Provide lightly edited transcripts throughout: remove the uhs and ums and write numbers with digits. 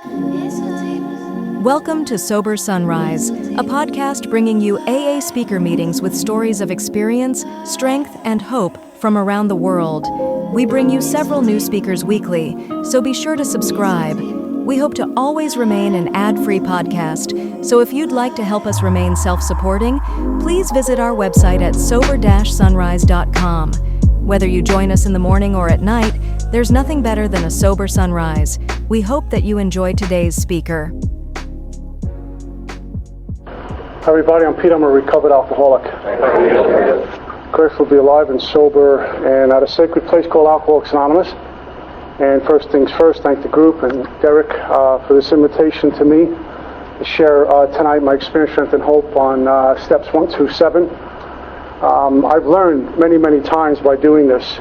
Welcome to Sober Sunrise, a podcast bringing you AA speaker meetings with stories of experience, strength, and hope from around the world. We bring you several new speakers weekly, so be sure to subscribe. We hope to always remain an ad-free podcast, so if you'd like to help us remain self-supporting, please visit our website at sober-sunrise.com. Whether you join us in the morning or at night, there's nothing better than a sober sunrise. We hope that you enjoy today's speaker. Hi everybody, I'm Pete. I'm a recovered alcoholic. Grateful to be alive and sober and at a sacred place called Alcoholics Anonymous. And first things first, thank the group and Derek for this invitation to me to share tonight my experience, strength, and hope on steps 1 through 7. I've learned many times by doing this,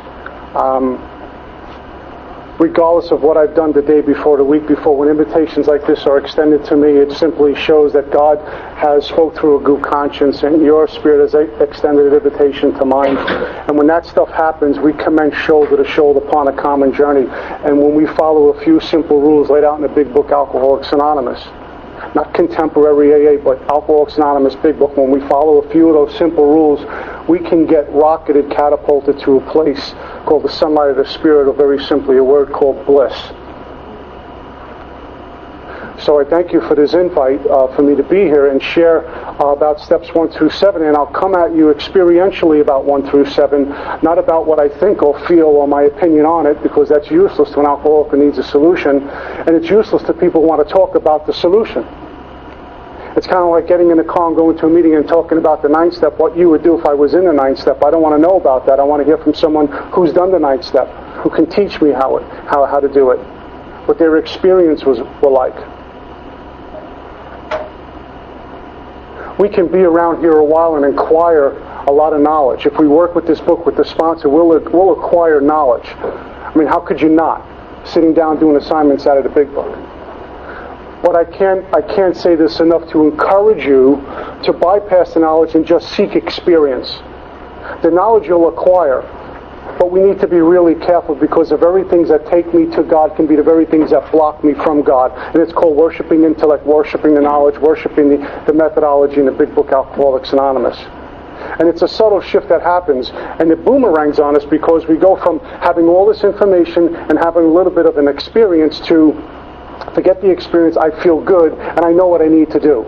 regardless of what I've done the day before, the week before, when invitations like this are extended to me, it simply shows that God has spoke through a good conscience and your spirit has extended an invitation to mine. And when that stuff happens, we commence shoulder to shoulder upon a common journey. And when we follow a few simple rules laid out in the big book, Alcoholics Anonymous, not contemporary AA, but Alcoholics Anonymous big book, when we follow a few of those simple rules, we can get rocketed, catapulted to a place called the sunlight of the spirit, or very simply a word called bliss. So I thank you for this invite for me to be here and share about steps 1 through 7, and I'll come at you experientially about 1 through 7, not about what I think or feel or my opinion on it, because that's useless to an alcoholic who needs a solution, and it's useless to people who want to talk about the solution. It's kind of like getting in the car and going to a meeting and talking about the 9th step, what you would do if I was in the 9th step. I don't want to know about that. I want to hear from someone who's done the 9th step, who can teach me how to do it, what their experience were like. We can be around here a while and acquire a lot of knowledge. If we work with this book with the sponsor, we'll acquire knowledge. I mean, how could you not? Sitting down doing assignments out of the big book. But I can't say this enough to encourage you to bypass the knowledge and just seek experience. The knowledge you'll acquire, but we need to be really careful, because the very things that take me to God can be the very things that block me from God. And it's called worshiping intellect, worshiping the knowledge, worshiping the methodology in the big book Alcoholics Anonymous. And it's a subtle shift that happens, and it boomerangs on us, because we go from having all this information and having a little bit of an experience to forget the experience, I feel good, and I know what I need to do.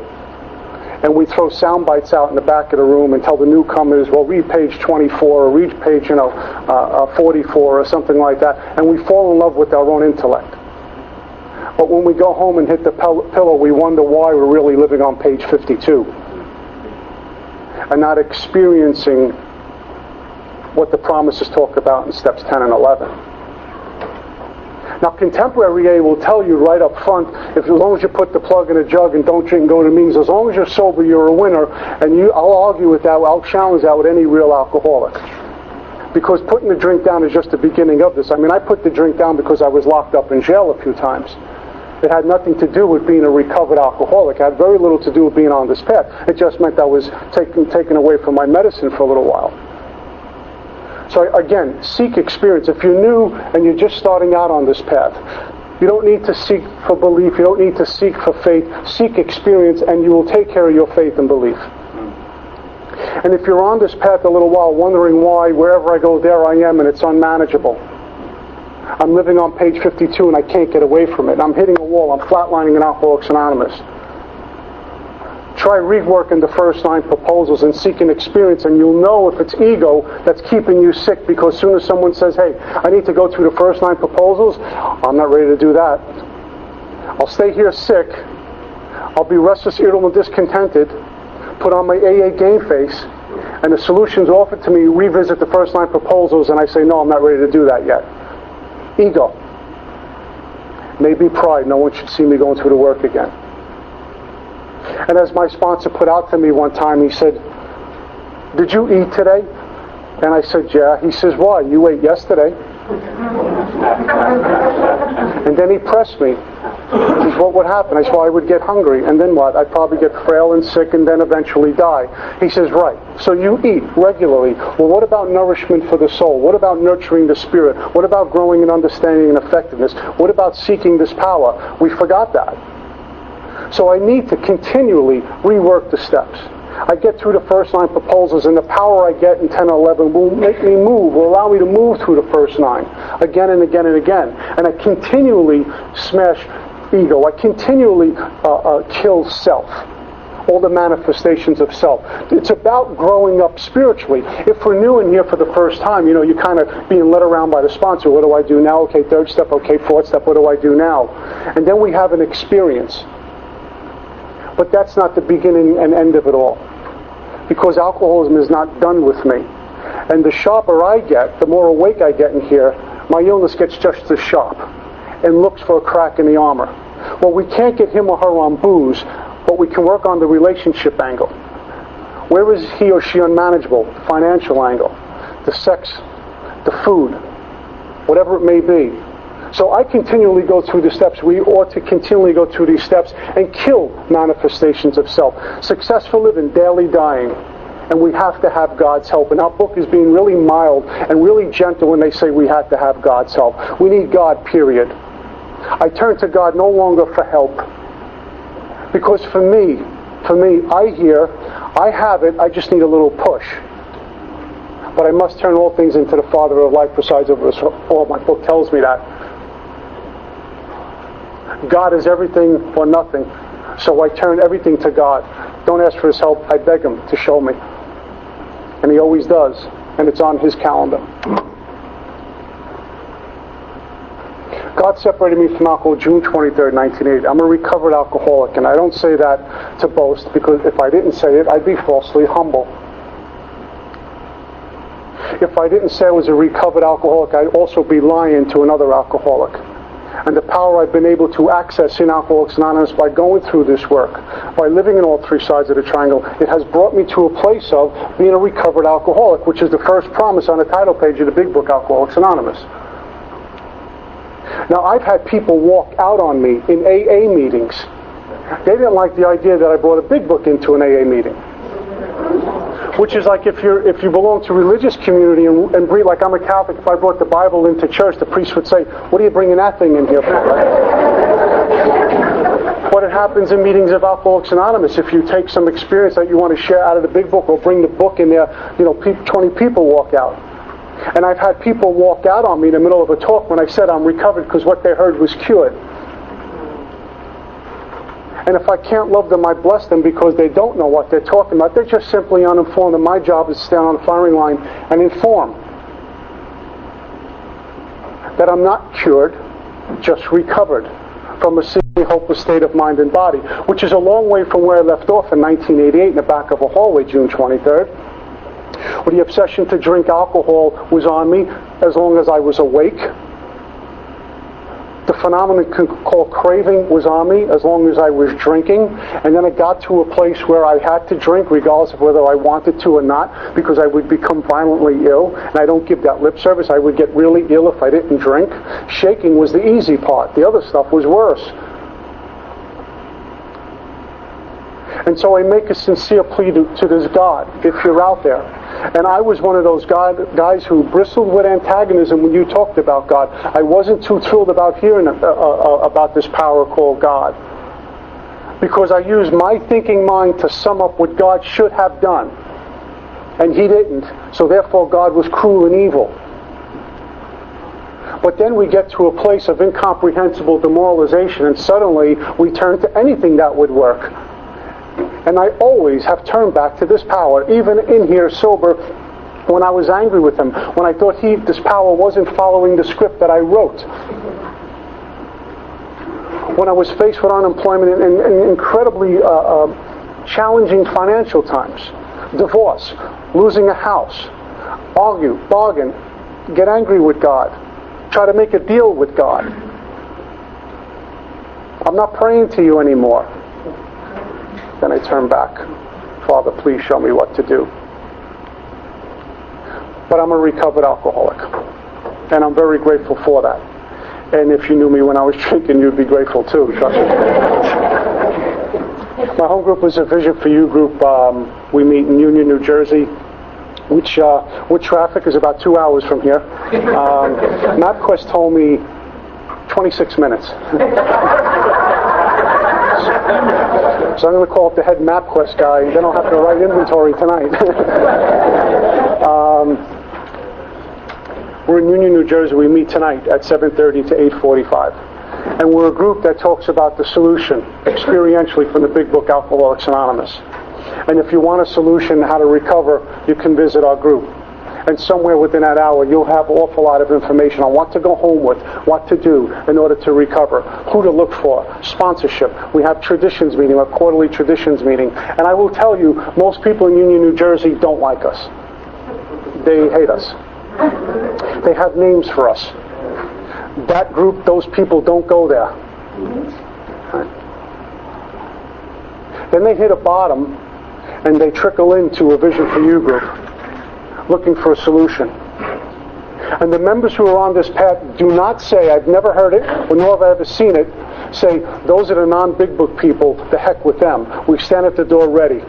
And we throw sound bites out in the back of the room and tell the newcomers, well, read page 24 or read page 44 or something like that, and we fall in love with our own intellect. But when we go home and hit the pillow, we wonder why we're really living on page 52 and not experiencing what the promises talk about in steps 10 and 11. Now, contemporary AA will tell you right up front, as long as you put the plug in a jug and don't drink and go to meetings, as long as you're sober, you're a winner. And I'll argue with that, I'll challenge that with any real alcoholic. Because putting the drink down is just the beginning of this. I mean, I put the drink down because I was locked up in jail a few times. It had nothing to do with being a recovered alcoholic. It had very little to do with being on this path. It just meant I was taken away from my medicine for a little while. So again, seek experience. If you're new and you're just starting out on this path, you don't need to seek for belief, you don't need to seek for faith. Seek experience and you will take care of your faith and belief. And if you're on this path a little while, wondering why, wherever I go, there I am, and it's unmanageable. I'm living on page 52 and I can't get away from it. I'm hitting a wall, I'm flatlining in Alcoholics Anonymous. Try reworking the first 9 proposals and seeking experience, and you'll know if it's ego that's keeping you sick, because as soon as someone says, hey, I need to go through the first 9 proposals, I'm not ready to do that. I'll stay here sick, I'll be restless, irritable, and discontented, put on my AA game face, and the solution's offered to me, revisit the first 9 proposals, and I say, no, I'm not ready to do that yet. Ego. Maybe pride, no one should see me going through the work again. And as my sponsor put out to me one time, he said, did you eat today? And I said, yeah. He says, why? You ate yesterday. And then he pressed me. This is what would happen. I said, well, I would get hungry, and then what? I'd probably get frail and sick and then eventually die. He says, right, so you eat regularly. Well, what about nourishment for the soul? What about nurturing the spirit? What about growing in understanding and effectiveness? What about seeking this power? We forgot that. So I need to continually rework the steps. I get through the first 9 proposals, and the power I get in 10 or 11 will make me move, will allow me to move through the first 9 again and again and again. And I continually smash ego. I continually kill self, all the manifestations of self. It's about growing up spiritually. If we're new in here for the first time, you're kind of being led around by the sponsor. What do I do now? Okay, 3rd step. Okay, 4th step. What do I do now? And then we have an experience. But that's not the beginning and end of it all. Because alcoholism is not done with me. And the sharper I get, the more awake I get in here, my illness gets just as sharp and looks for a crack in the armor. Well, we can't get him or her on booze, but we can work on the relationship angle. Where is he or she unmanageable? The financial angle, the sex, the food, whatever it may be. So I continually go through the steps. We ought to continually go through these steps and kill manifestations of self. Successful living, daily dying. And we have to have God's help. And our book is being really mild and really gentle when they say we have to have God's help. We need God, period. I turn to God no longer for help. Because for me, I have it, I just need a little push. But I must turn all things into the Father of life presides over us all. My book tells me that. God is everything or nothing. So I turn everything to God. Don't ask for His help. I beg Him to show me. And He always does. And it's on His calendar. God separated me from alcohol June 23rd, 1980. I'm a recovered alcoholic. And I don't say that to boast, because if I didn't say it, I'd be falsely humble. If I didn't say I was a recovered alcoholic, I'd also be lying to another alcoholic. And the power I've been able to access in Alcoholics Anonymous by going through this work, by living in all 3 sides of the triangle, it has brought me to a place of being a recovered alcoholic, which is the first promise on the title page of the big book, Alcoholics Anonymous. Now, I've had people walk out on me in AA meetings. They didn't like the idea that I brought a big book into an AA meeting. Which is like if you belong to a religious community and breathe, like I'm a Catholic, if I brought the Bible into church, the priest would say, what are you bringing that thing in here for? But it happens in meetings of Alcoholics Anonymous. If you take some experience that you want to share out of the big book or bring the book in there, 20 people walk out. And I've had people walk out on me in the middle of a talk when I said I'm recovered because what they heard was cured. And if I can't love them, I bless them because they don't know what they're talking about. They're just simply uninformed, and my job is to stand on the firing line and inform that I'm not cured, just recovered from a seemingly hopeless state of mind and body, which is a long way from where I left off in 1988 in the back of a hallway, June 23rd, where the obsession to drink alcohol was on me as long as I was awake. The phenomenon called craving was on me as long as I was drinking. And then it got to a place where I had to drink regardless of whether I wanted to or not, because I would become violently ill. And I don't give that lip service. I would get really ill if I didn't drink. Shaking was the easy part. The other stuff was worse. And so I make a sincere plea to this God, if you're out there. And I was one of those guys who bristled with antagonism when you talked about God. I wasn't too thrilled about hearing about this power called God, because I used my thinking mind to sum up what God should have done. And He didn't. So therefore God was cruel and evil. But then we get to a place of incomprehensible demoralization, and suddenly we turn to anything that would work. And I always have turned back to this power, even in here sober, when I was angry with Him, when I thought this power wasn't following the script that I wrote. When I was faced with unemployment and incredibly challenging financial times, divorce, losing a house, argue, bargain, get angry with God, try to make a deal with God. I'm not praying to you anymore. Then I turn back. Father, please show me what to do. But I'm a recovered alcoholic. And I'm very grateful for that. And if you knew me when I was drinking, you'd be grateful too. Trust me. My home group was a Vision for You group. We meet in Union, New Jersey, which with traffic is about 2 hours from here. MapQuest told me 26 minutes. So I'm going to call up the head MapQuest guy, then I'll have to write inventory tonight. We're in Union, New Jersey. We meet tonight at 7:30 to 8:45. And we're a group that talks about the solution, experientially, from the big book, Alcoholics Anonymous. And if you want a solution how to recover, you can visit our group. And somewhere within that hour, you'll have an awful lot of information on what to go home with, what to do in order to recover, who to look for, sponsorship. We have traditions meeting, a quarterly traditions meeting. And I will tell you, most people in Union, New Jersey don't like us. They hate us. They have names for us. That group, those people don't go there. Right. Then they hit a bottom, and they trickle into a Vision for You group, looking for a solution. And the members who are on this path do not say, I've never heard it, or nor have I ever seen it, say, those are the non-big book people, the heck with them. We stand at the door ready.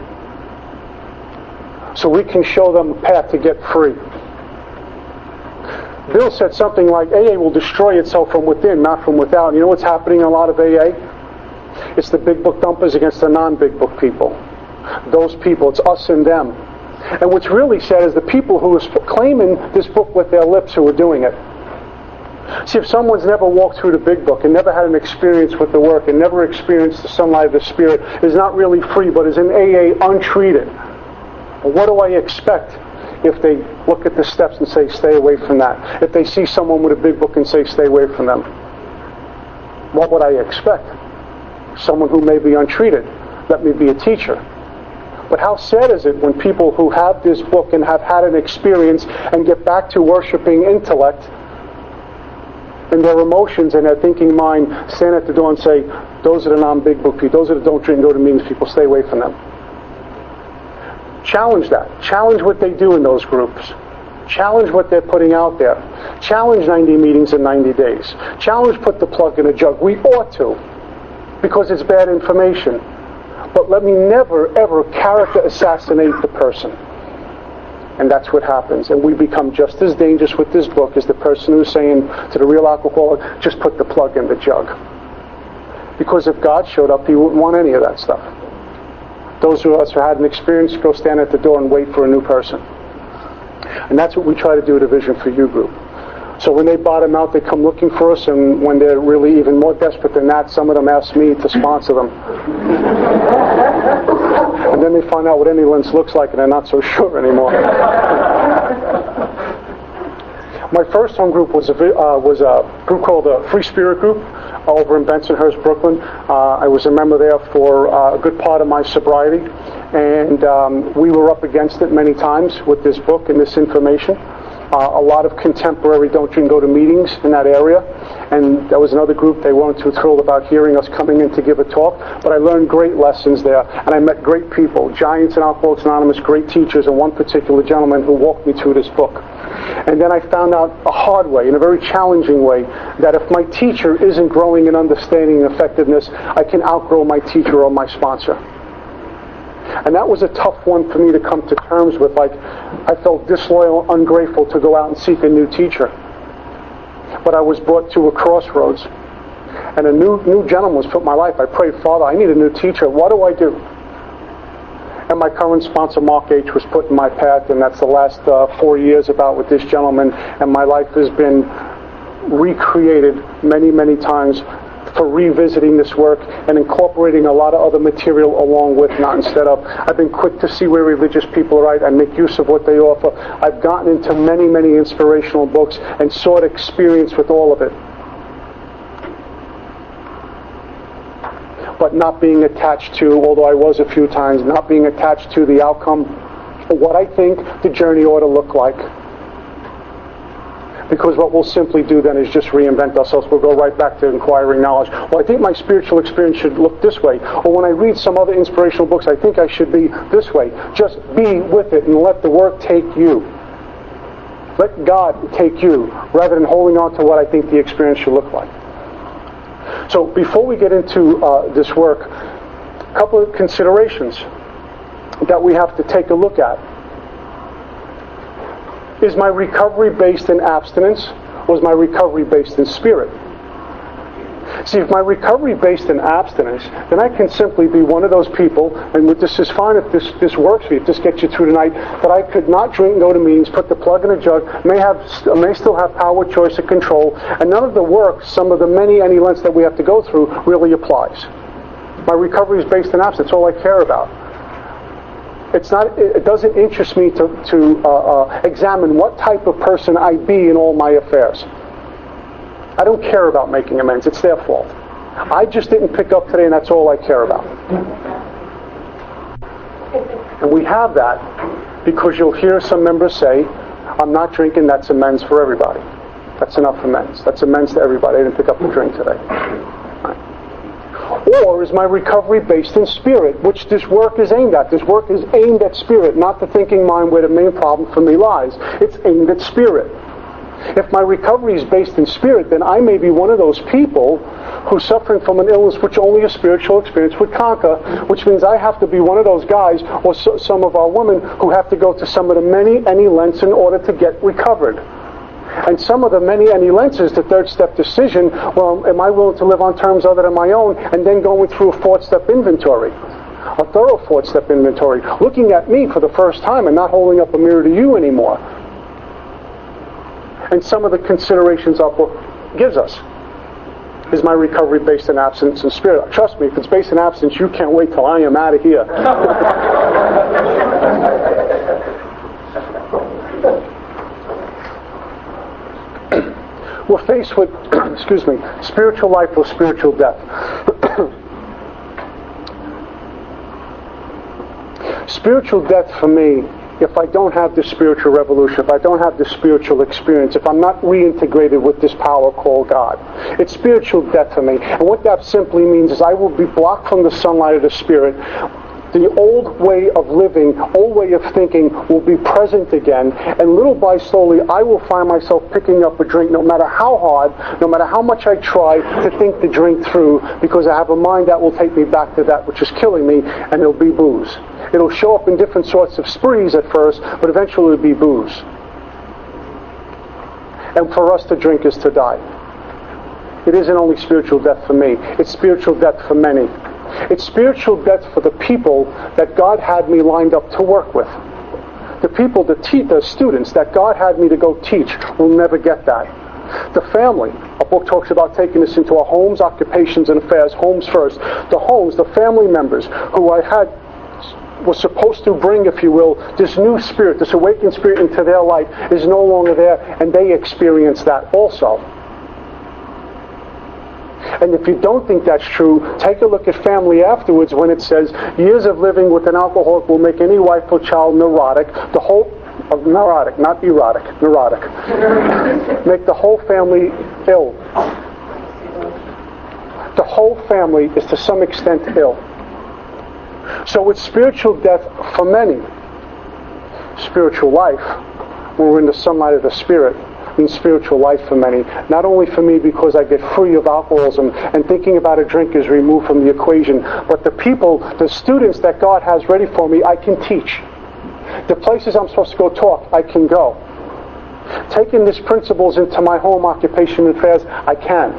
So we can show them a path to get free. Bill said something like, AA will destroy itself from within, not from without. You know what's happening in a lot of AA? It's the big book dumpers against the non-big book people. Those people, it's us and them. And what's really sad is the people who are claiming this book with their lips who are doing it. See, if someone's never walked through the big book and never had an experience with the work and never experienced the sunlight of the Spirit, is not really free, but is in AA untreated. Well, what do I expect if they look at the steps and say, stay away from that? If they see someone with a big book and say, stay away from them? What would I expect? Someone who may be untreated. Let me be a teacher. But how sad is it when people who have this book and have had an experience and get back to worshiping intellect and their emotions and their thinking mind, stand at the door and say, those are the non-big book people, those are the don't drink, go to meetings people, stay away from them. Challenge that. Challenge what they do in those groups. Challenge what they're putting out there. Challenge 90 meetings in 90 days. Challenge put the plug in a jug. We ought to, because it's bad information. But let me never, ever character assassinate the person. And that's what happens. And we become just as dangerous with this book as the person who's saying to the real alcoholic, just put the plug in the jug. Because if God showed up, He wouldn't want any of that stuff. Those of us who had an experience, go stand at the door and wait for a new person. And that's what we try to do at a Vision for You group. So when they bottom out, they come looking for us, and when they're really even more desperate than that, some of them ask me to sponsor them. And then they find out what any lens looks like, and they're not so sure anymore. My first home group was a group called the Free Spirit Group over in Bensonhurst, Brooklyn. I was a member there for a good part of my sobriety, and we were up against it many times with this book and this information. A lot of contemporary don't drink, go to meetings in that area, and there was another group, they weren't too thrilled about hearing us coming in to give a talk, but I learned great lessons there, and I met great people, giants in Alcoholics Anonymous, great teachers, and one particular gentleman who walked me through this book. And then I found out a hard way, in a very challenging way, that if my teacher isn't growing in understanding and effectiveness, I can outgrow my teacher or my sponsor. And that was a tough one for me to come to terms with. Like, I felt disloyal, ungrateful to go out and seek a new teacher. But I was brought to a crossroads. And a new gentleman was put in my life. I prayed, Father, I need a new teacher. What do I do? And my current sponsor, Mark H., was put in my path, and that's the last 4 years about with this gentleman. And my life has been recreated many, many times for revisiting this work and incorporating a lot of other material along with, not instead of. I've been quick to see where religious people are at. I make use of what they offer. I've gotten into many, many inspirational books and sought experience with all of it. But not being attached to, although I was a few times, not being attached to the outcome or what I think the journey ought to look like. Because what we'll simply do then is just reinvent ourselves. We'll go right back to inquiring knowledge. Well, I think my spiritual experience should look this way. Or when I read some other inspirational books, I think I should be this way. Just be with it and let the work take you. Let God take you, rather than holding on to what I think the experience should look like. So before we get into this work, a couple of considerations that we have to take a look at. Is my recovery based in abstinence, or is my recovery based in spirit? See, if my recovery based in abstinence, then I can simply be one of those people, and this is fine if this works for you, if this gets you through tonight, that I could not drink, go to meetings, put the plug in a jug, may still have power, choice, and control, and none of the work, some of the many lengths that we have to go through, really applies. My recovery is based in abstinence. That's all I care about. It doesn't interest me to examine what type of person I be in all my affairs. I don't care about making amends. It's their fault. I just didn't pick up today, and that's all I care about. And we have that because you'll hear some members say, I'm not drinking, that's amends for everybody. That's enough amends. That's amends to everybody. I didn't pick up the drink today. Or is my recovery based in spirit, which this work is aimed at? This work is aimed at spirit, not the thinking mind where the main problem for me lies. It's aimed at spirit. If my recovery is based in spirit, then I may be one of those people who's suffering from an illness which only a spiritual experience would conquer, which means I have to be one of those guys, or some of our women, who have to go to some of the many lengths in order to get recovered. And some of the many lengths is the third step decision. Well, am I willing to live on terms other than my own? And then going through a fourth step inventory. A thorough fourth step inventory. Looking at me for the first time and not holding up a mirror to you anymore. And some of the considerations our book gives us. Is my recovery based in abstinence and spirit? Trust me, if it's based in abstinence, you can't wait till I am out of here. We're faced with, spiritual life or spiritual death. Spiritual death for me, if I don't have this spiritual revolution, if I don't have this spiritual experience, if I'm not reintegrated with this power called God, it's spiritual death for me. And what that simply means is I will be blocked from the sunlight of the Spirit. The old way of living, old way of thinking will be present again, and little by slowly I will find myself picking up a drink no matter how hard, no matter how much I try to think the drink through, because I have a mind that will take me back to that which is killing me, and it'll be booze. It'll show up in different sorts of sprees at first, but eventually it'll be booze. And for us to drink is to die. It isn't only spiritual death for me, it's spiritual death for many. It's spiritual death for the people that God had me lined up to work with. The people, the students that God had me to go teach will never get that. The family, our book talks about taking this into our homes, occupations, and affairs. Homes first. The homes, the family members who was supposed to bring, if you will, this new spirit, this awakened spirit into their life is no longer there, and they experience that also. And if you don't think that's true, take a look at family afterwards when it says, years of living with an alcoholic will make any wife or child neurotic. Neurotic, not erotic, neurotic. Make the whole family ill. The whole family is to some extent ill. So it's spiritual death for many. Spiritual life, when we're in the sunlight of the Spirit, means spiritual life for many. Not only for me because I get free of alcoholism and thinking about a drink is removed from the equation, but the people, the students that God has ready for me, I can teach. The places I'm supposed to go talk, I can go. Taking these principles into my home, occupation, and affairs, I can.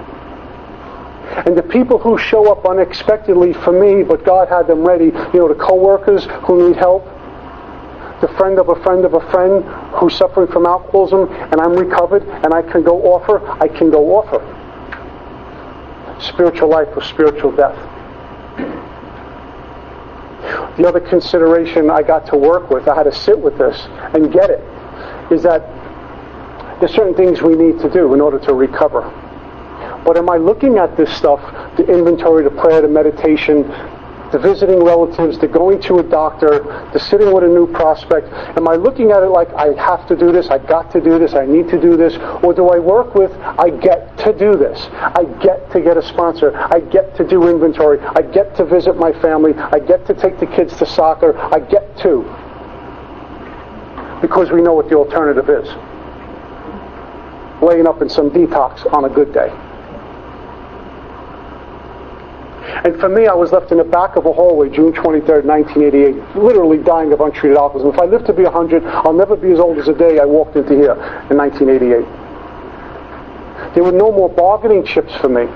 And the people who show up unexpectedly for me, but God had them ready, the co-workers who need help, the friend of a friend of a friend who's suffering from alcoholism, and I'm recovered, and I can go offer. Spiritual life or spiritual death. The other consideration I got to work with, I had to sit with this and get it, is that there's certain things we need to do in order to recover. But am I looking at this stuff, the inventory, the prayer, the meditation, the visiting relatives, the going to a doctor, the sitting with a new prospect, am I looking at it like I have to do this, I got to do this, I need to do this, or do I work with, I get to do this, I get to get a sponsor, I get to do inventory, I get to visit my family, I get to take the kids to soccer, I get to. Because we know what the alternative is. Laying up in some detox on a good day. And for me, I was left in the back of a hallway, June 23rd, 1988, literally dying of untreated alcoholism. If I live to be 100, I'll never be as old as the day I walked into here in 1988. There were no more bargaining chips for me.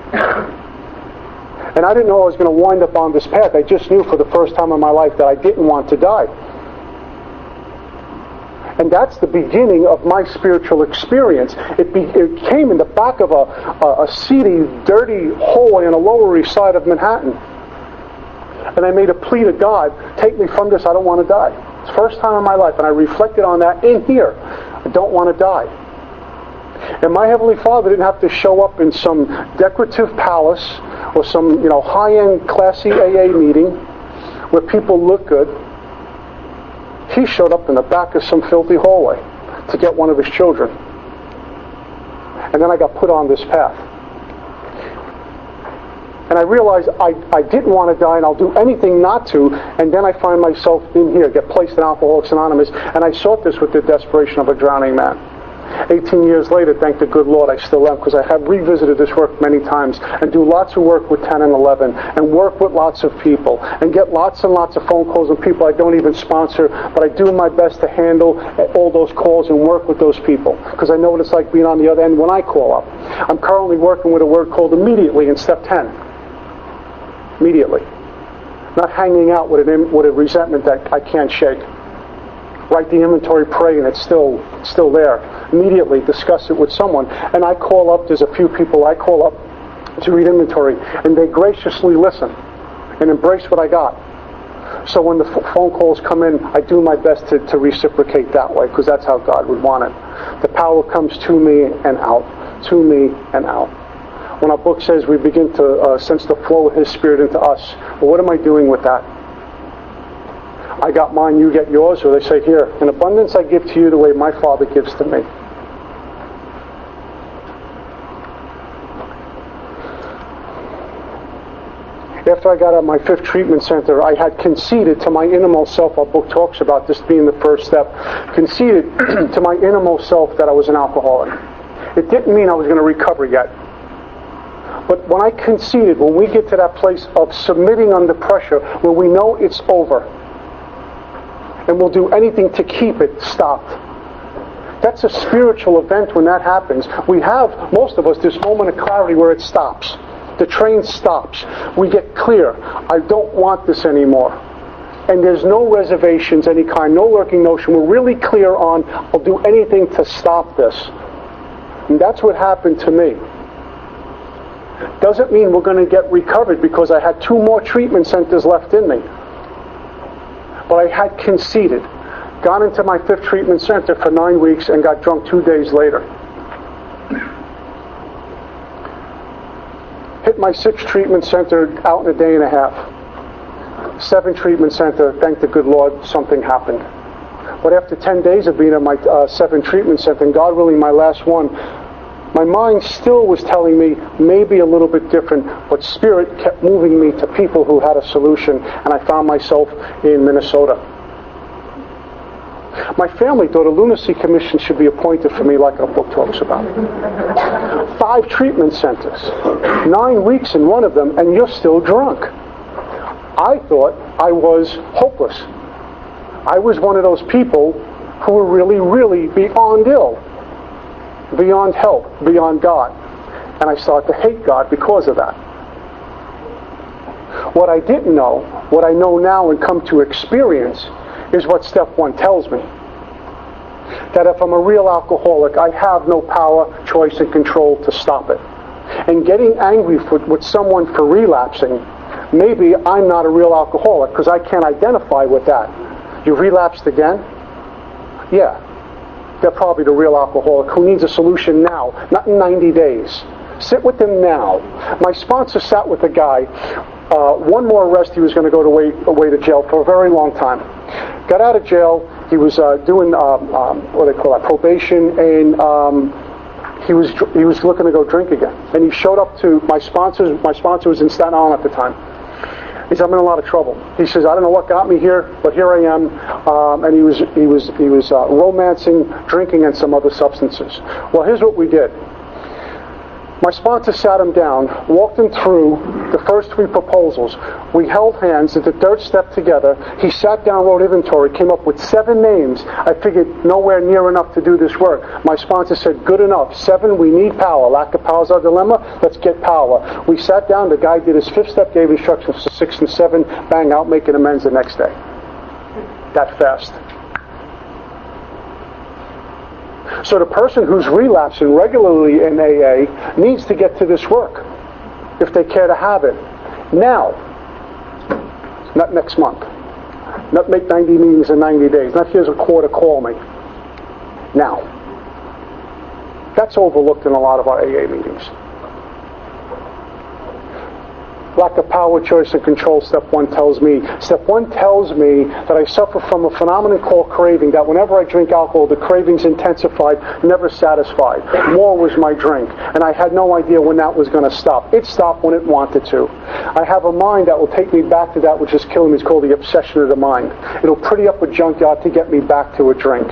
And I didn't know I was going to wind up on this path. I just knew for the first time in my life that I didn't want to die. And that's the beginning of my spiritual experience. It came in the back of a seedy, dirty hallway on the Lower East Side of Manhattan. And I made a plea to God, take me from this, I don't want to die. It's the first time in my life, and I reflected on that in here. I don't want to die. And my Heavenly Father didn't have to show up in some decorative palace or some, high-end, classy AA meeting where people look good. He showed up in the back of some filthy hallway to get one of his children. And then I got put on this path. And I realized I didn't want to die, and I'll do anything not to, and then I find myself in here, get placed in Alcoholics Anonymous, and I sought this with the desperation of a drowning man. 18 years later, thank the good Lord, I still am, because I have revisited this work many times and do lots of work with 10 and 11 and work with lots of people and get lots and lots of phone calls and people I don't even sponsor, but I do my best to handle all those calls and work with those people because I know what it's like being on the other end when I call up. I'm currently working with a word called immediately in step 10. Immediately. Not hanging out with a resentment that I can't shake. Write the inventory, pray, and it's still there. Immediately discuss it with someone. And I call up, there's a few people I call up to read inventory, and they graciously listen and embrace what I got. So when the phone calls come in, I do my best to reciprocate that way, because that's how God would want it. The power comes to me and out, to me and out. When our book says we begin to sense the flow of His Spirit into us, well, what am I doing with that? I got mine, you get yours, or they say, here, in abundance I give to you the way my Father gives to me. After I got out of my 5th treatment center, I had conceded to my innermost self, our book talks about this being the first step, conceded to my innermost self that I was an alcoholic. It didn't mean I was going to recover yet. But when I conceded, when we get to that place of submitting under pressure, where we know it's over, and we'll do anything to keep it stopped. That's a spiritual event when that happens. We have, most of us, this moment of clarity where it stops. The train stops. We get clear. I don't want this anymore. And there's no reservations, any kind, no lurking notion. We're really clear on, I'll do anything to stop this. And that's what happened to me. Doesn't mean we're going to get recovered because I had 2 more treatment centers left in me. But I had conceded. Gone into my 5th treatment center for 9 weeks and got drunk 2 days later. Hit my 6th treatment center out in a day and a half. 7th treatment center, thank the good Lord, something happened. But after 10 days of being at my 7th treatment center, and God willing my last one, my mind still was telling me maybe a little bit different, but Spirit kept moving me to people who had a solution, and I found myself in Minnesota. My family thought a lunacy commission should be appointed for me like our book talks about. 5 treatment centers, 9 weeks in one of them, and you're still drunk. I thought I was hopeless. I was one of those people who were really, really beyond ill. Beyond help, beyond God. And I started to hate God because of that. What I didn't know, what I know now and come to experience, is what step 1 tells me. That if I'm a real alcoholic, I have no power, choice, and control to stop it. And getting angry with someone for relapsing, maybe I'm not a real alcoholic because I can't identify with that. You relapsed again? Yeah. They're probably the real alcoholic who needs a solution now, not in 90 days. Sit with them now. My sponsor sat with a guy. One more arrest, he was going to go away to jail for a very long time. Got out of jail. He was doing what they call that, probation, and he was looking to go drink again. And he showed up to my sponsor. My sponsor was in Staten Island at the time. He said, I'm in a lot of trouble. He says, I don't know what got me here, but here I am. And he was romancing, drinking, and some other substances. Well, here's what we did. My sponsor sat him down, walked him through the first 3 proposals. We held hands, did the third step together. He sat down, wrote inventory, came up with 7 names. I figured nowhere near enough to do this work. My sponsor said, good enough. 7, we need power. Lack of power is our dilemma. Let's get power. We sat down, the guy did his 5th step, gave instructions for 6 and 7, bang out, making amends the next day. That fast. So the person who's relapsing regularly in AA needs to get to this work if they care to have it. Now, not next month. Not make 90 meetings in 90 days. Not here's a quarter, call me. Now. That's overlooked in a lot of our AA meetings. Lack of power, choice, and control, step 1 tells me. Step 1 tells me that I suffer from a phenomenon called craving, that whenever I drink alcohol, the craving's intensified, never satisfied. More was my drink. And I had no idea when that was going to stop. It stopped when it wanted to. I have a mind that will take me back to that which is killing me. It's called the obsession of the mind. It'll pretty up a junkyard to get me back to a drink.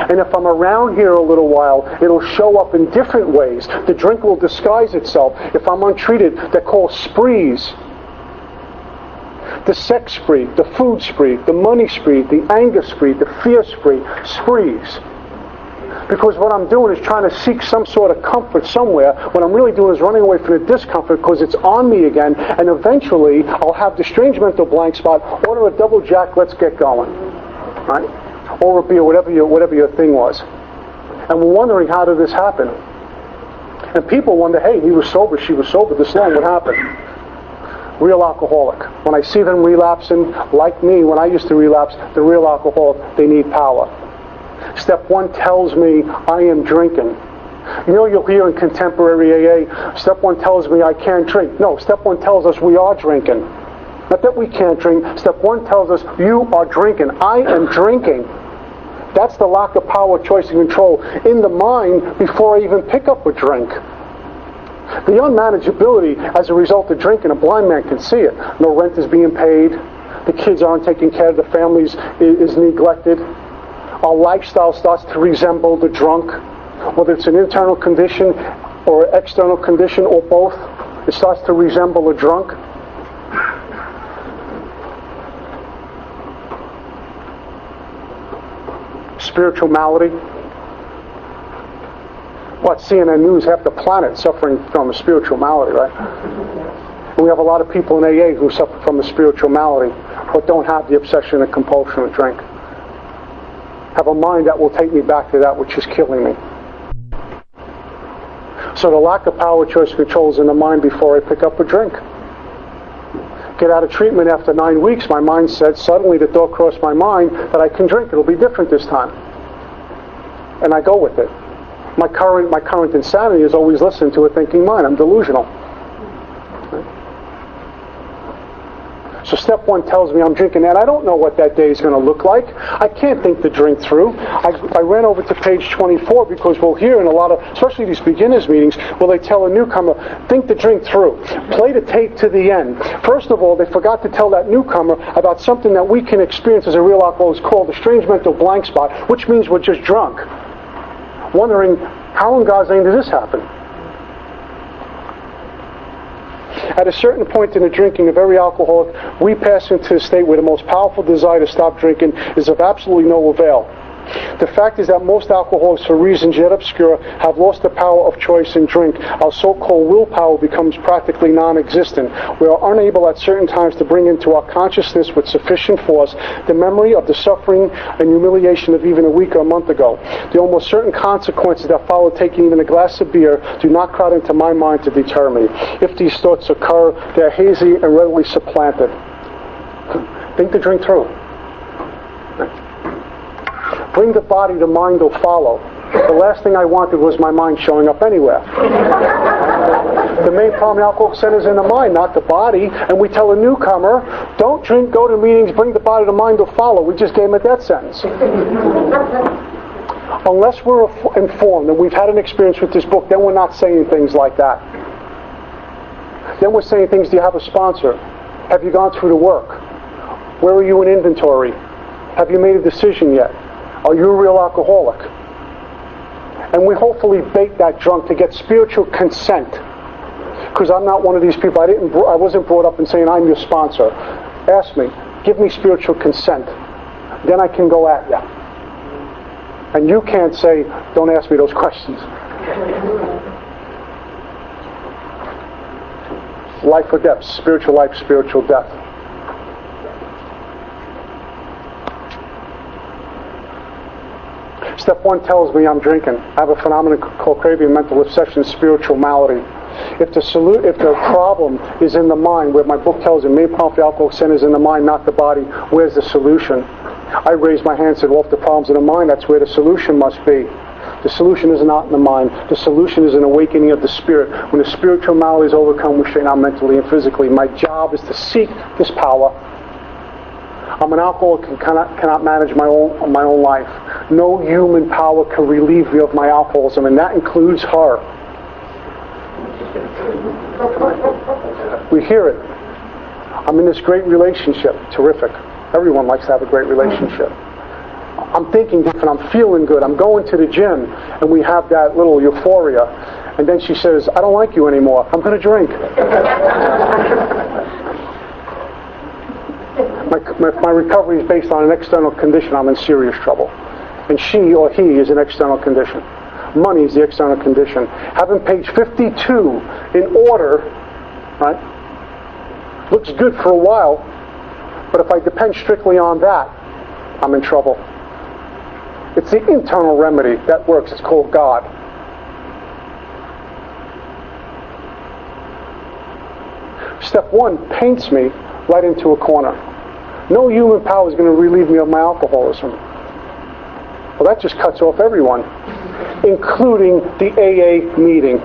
And if I'm around here a little while, it'll show up in different ways. The drink will disguise itself. If I'm untreated, they're called sprees. The sex spree, the food spree, the money spree, the anger spree, the fear spree, sprees. Because what I'm doing is trying to seek some sort of comfort somewhere. What I'm really doing is running away from the discomfort because it's on me again. And eventually, I'll have the strange mental blank spot, order a double jack, let's get going. Right? Or a beer, whatever your thing was. And we're wondering, how did this happen? And people wonder, hey, he was sober, she was sober this long, what happened? Real alcoholic. When I see them relapsing, like me, when I used to relapse, the real alcoholic, they need power. Step 1 tells me I am drinking. You know, you'll hear in contemporary AA, step 1 tells me I can't drink. No, step 1 tells us we are drinking. Not that we can't drink. Step 1 tells us you are drinking. I am drinking. That's the lack of power, choice, and control in the mind before I even pick up a drink. The unmanageability as a result of drinking, a blind man can see it. No rent is being paid. The kids aren't taken care of. The family is neglected. Our lifestyle starts to resemble the drunk. Whether it's an internal condition or an external condition or both, it starts to resemble a drunk. Spiritual malady. What, CNN News, half the planet suffering from a spiritual malady, right? And we have a lot of people in AA who suffer from a spiritual malady, but don't have the obsession and compulsion to drink. Have a mind that will take me back to that which is killing me. So the lack of power, choice, and control is in the mind before I pick up a drink. Get out of treatment after 9 weeks, my mind said, suddenly the thought crossed my mind that I can drink. It'll be different this time. And I go with it. My current insanity is always listening to a thinking mind. I'm delusional. So step 1 tells me I'm drinking, and I don't know what that day is going to look like. I can't think the drink through. I ran over to page 24 because we'll hear in a lot of, especially these beginners meetings, where they tell a newcomer, think the drink through. Play the tape to the end. First of all, they forgot to tell that newcomer about something that we can experience as a real alcoholic called the strange mental blank spot, which means we're just drunk. Wondering, how in God's name did this happen? At a certain point in the drinking of every alcoholic, we pass into a state where the most powerful desire to stop drinking is of absolutely no avail. The fact is that most alcoholics, for reasons yet obscure, have lost the power of choice in drink. Our so-called willpower becomes practically non-existent. We are unable at certain times to bring into our consciousness with sufficient force the memory of the suffering and humiliation of even a week or a month ago. The almost certain consequences that follow taking even a glass of beer do not crowd into my mind to deter me. If these thoughts occur, they are hazy and readily supplanted. Think the drink through. Bring the body, the mind will follow. The last thing I wanted was my mind showing up anywhere. The main problem in alcohol centers in the mind, not the body. And we tell a newcomer, don't drink, go to meetings, bring the body, the mind will follow. We just gave him a death sentence. Unless we're informed and we've had an experience with this book, then we're not saying things like that. Then we're saying things, do you have a sponsor? Have you gone through the work? Where are you in inventory? Have you made a decision yet? Are you a real alcoholic? And we hopefully bait that drunk to get spiritual consent. Because I'm not one of these people. I wasn't brought up in saying, I'm your sponsor. Ask me. Give me spiritual consent. Then I can go at you. And you can't say, don't ask me those questions. Life or death. Spiritual life, spiritual death. Step 1 tells me I'm drinking. I have a phenomenon called craving, mental obsession, spiritual malady. If the problem is in the mind, where my book tells you, main problem for alcohol sin is in the mind, not the body, where's the solution? I raised my hand and said, well, if the problem's in the mind, that's where the solution must be. The solution is not in the mind. The solution is an awakening of the spirit. When the spiritual malady is overcome, we straighten out mentally and physically. My job is to seek this power. I'm an alcoholic and cannot manage my own life. No human power can relieve me of my alcoholism, and that includes her. We hear it. I'm in this great relationship. Terrific. Everyone likes to have a great relationship. I'm thinking different. I'm feeling good. I'm going to the gym, and we have that little euphoria. And then she says, I don't like you anymore. I'm going to drink. My recovery is based on an external condition. I'm in serious trouble. And she or he is an external condition. Money is the external condition. Having page 52 in order, right, looks good for a while, but if I depend strictly on that, I'm in trouble. It's the internal remedy that works. It's called God. Step 1 paints me right into a corner. No human power is going to relieve me of my alcoholism. Well, that just cuts off everyone, including the AA meeting.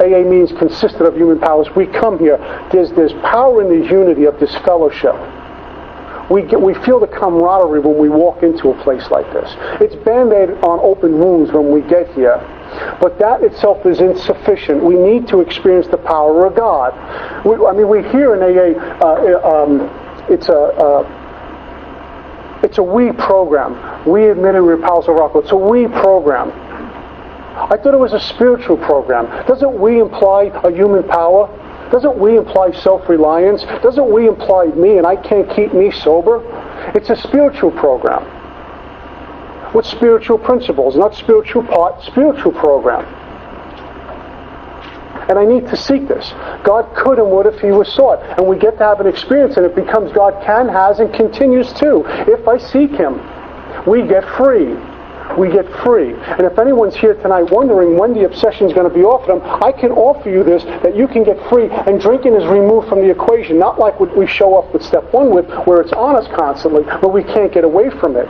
AA means consisted of human powers. We come here. There's power in the unity of this fellowship. We feel the camaraderie when we walk into a place like this. It's band-aid on open wounds when we get here. But that itself is insufficient. We need to experience the power of God. We hear in AA, it's a we program. We admitted we're powerless over alcohol. It's a we program. I thought it was a spiritual program. Doesn't we imply a human power? Doesn't we imply self-reliance? Doesn't we imply me and I can't keep me sober? It's a spiritual program. With spiritual principles, not spiritual part, spiritual program. And I need to seek this. God could and would if He was sought. And we get to have an experience, and it becomes God can, has, and continues to. If I seek Him, we get free. We get free. And if anyone's here tonight wondering when the obsession is going to be off them, I can offer you this, that you can get free, and drinking is removed from the equation. Not like what we show up with step 1 with, where it's on us constantly, but we can't get away from it.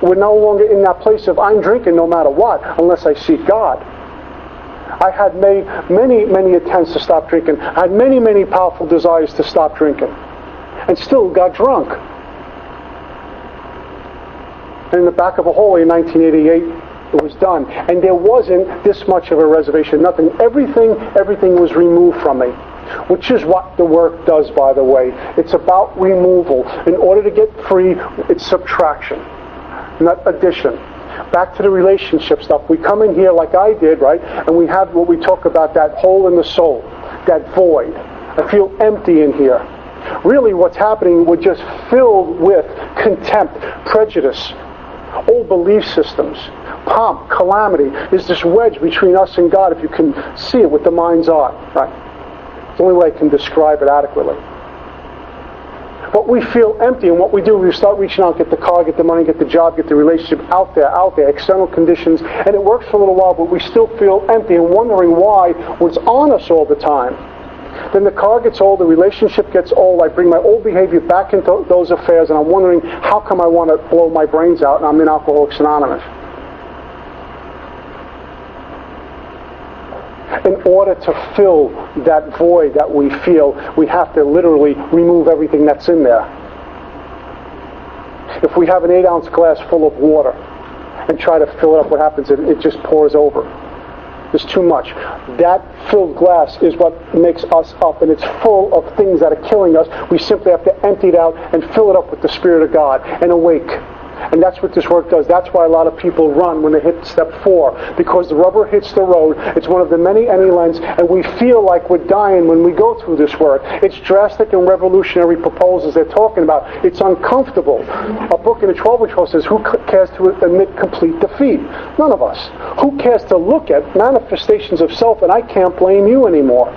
We're no longer in that place of I'm drinking no matter what, unless I seek God. I had made many attempts to stop drinking. I had many powerful desires to stop drinking. And still got drunk. And in the back of a hole in 1988, it was done. And there wasn't this much of a reservation. Nothing. Everything was removed from me. Which is what the work does, by the way. It's about removal. In order to get free, it's subtraction, not addition. Back to the relationship stuff. We come in here like I did, right? And we have what we talk about, that hole in the soul, that void. I feel empty in here. Really what's happening, we're just filled with contempt, prejudice, old belief systems, pomp, calamity. There's this wedge between us and God, if you can see it with the mind's eye, right? It's the only way I can describe it adequately. But we feel empty, and what we do, we start reaching out, get the car, get the money, get the job, get the relationship out there, external conditions, and it works for a little while, but we still feel empty and wondering why it's on us all the time. Then the car gets old, the relationship gets old, I bring my old behavior back into those affairs, and I'm wondering, how come I want to blow my brains out, and I'm in Alcoholics Anonymous? In order to fill that void that we feel, we have to literally remove everything that's in there. If we have an 8-ounce glass full of water and try to fill it up, what happens? It just pours over. There's too much. That filled glass is what makes us up, and it's full of things that are killing us. We simply have to empty it out and fill it up with the Spirit of God and awake. And that's what this work does. That's why a lot of people run when they hit step 4, because the rubber hits the road. It's one of the many lens, and we feel like we're dying when we go through this work. It's drastic and revolutionary proposals they're talking about. It's uncomfortable. A book in the 12 12 says, who cares to admit complete defeat? None of us. Who cares to look at manifestations of self, and I can't blame you anymore.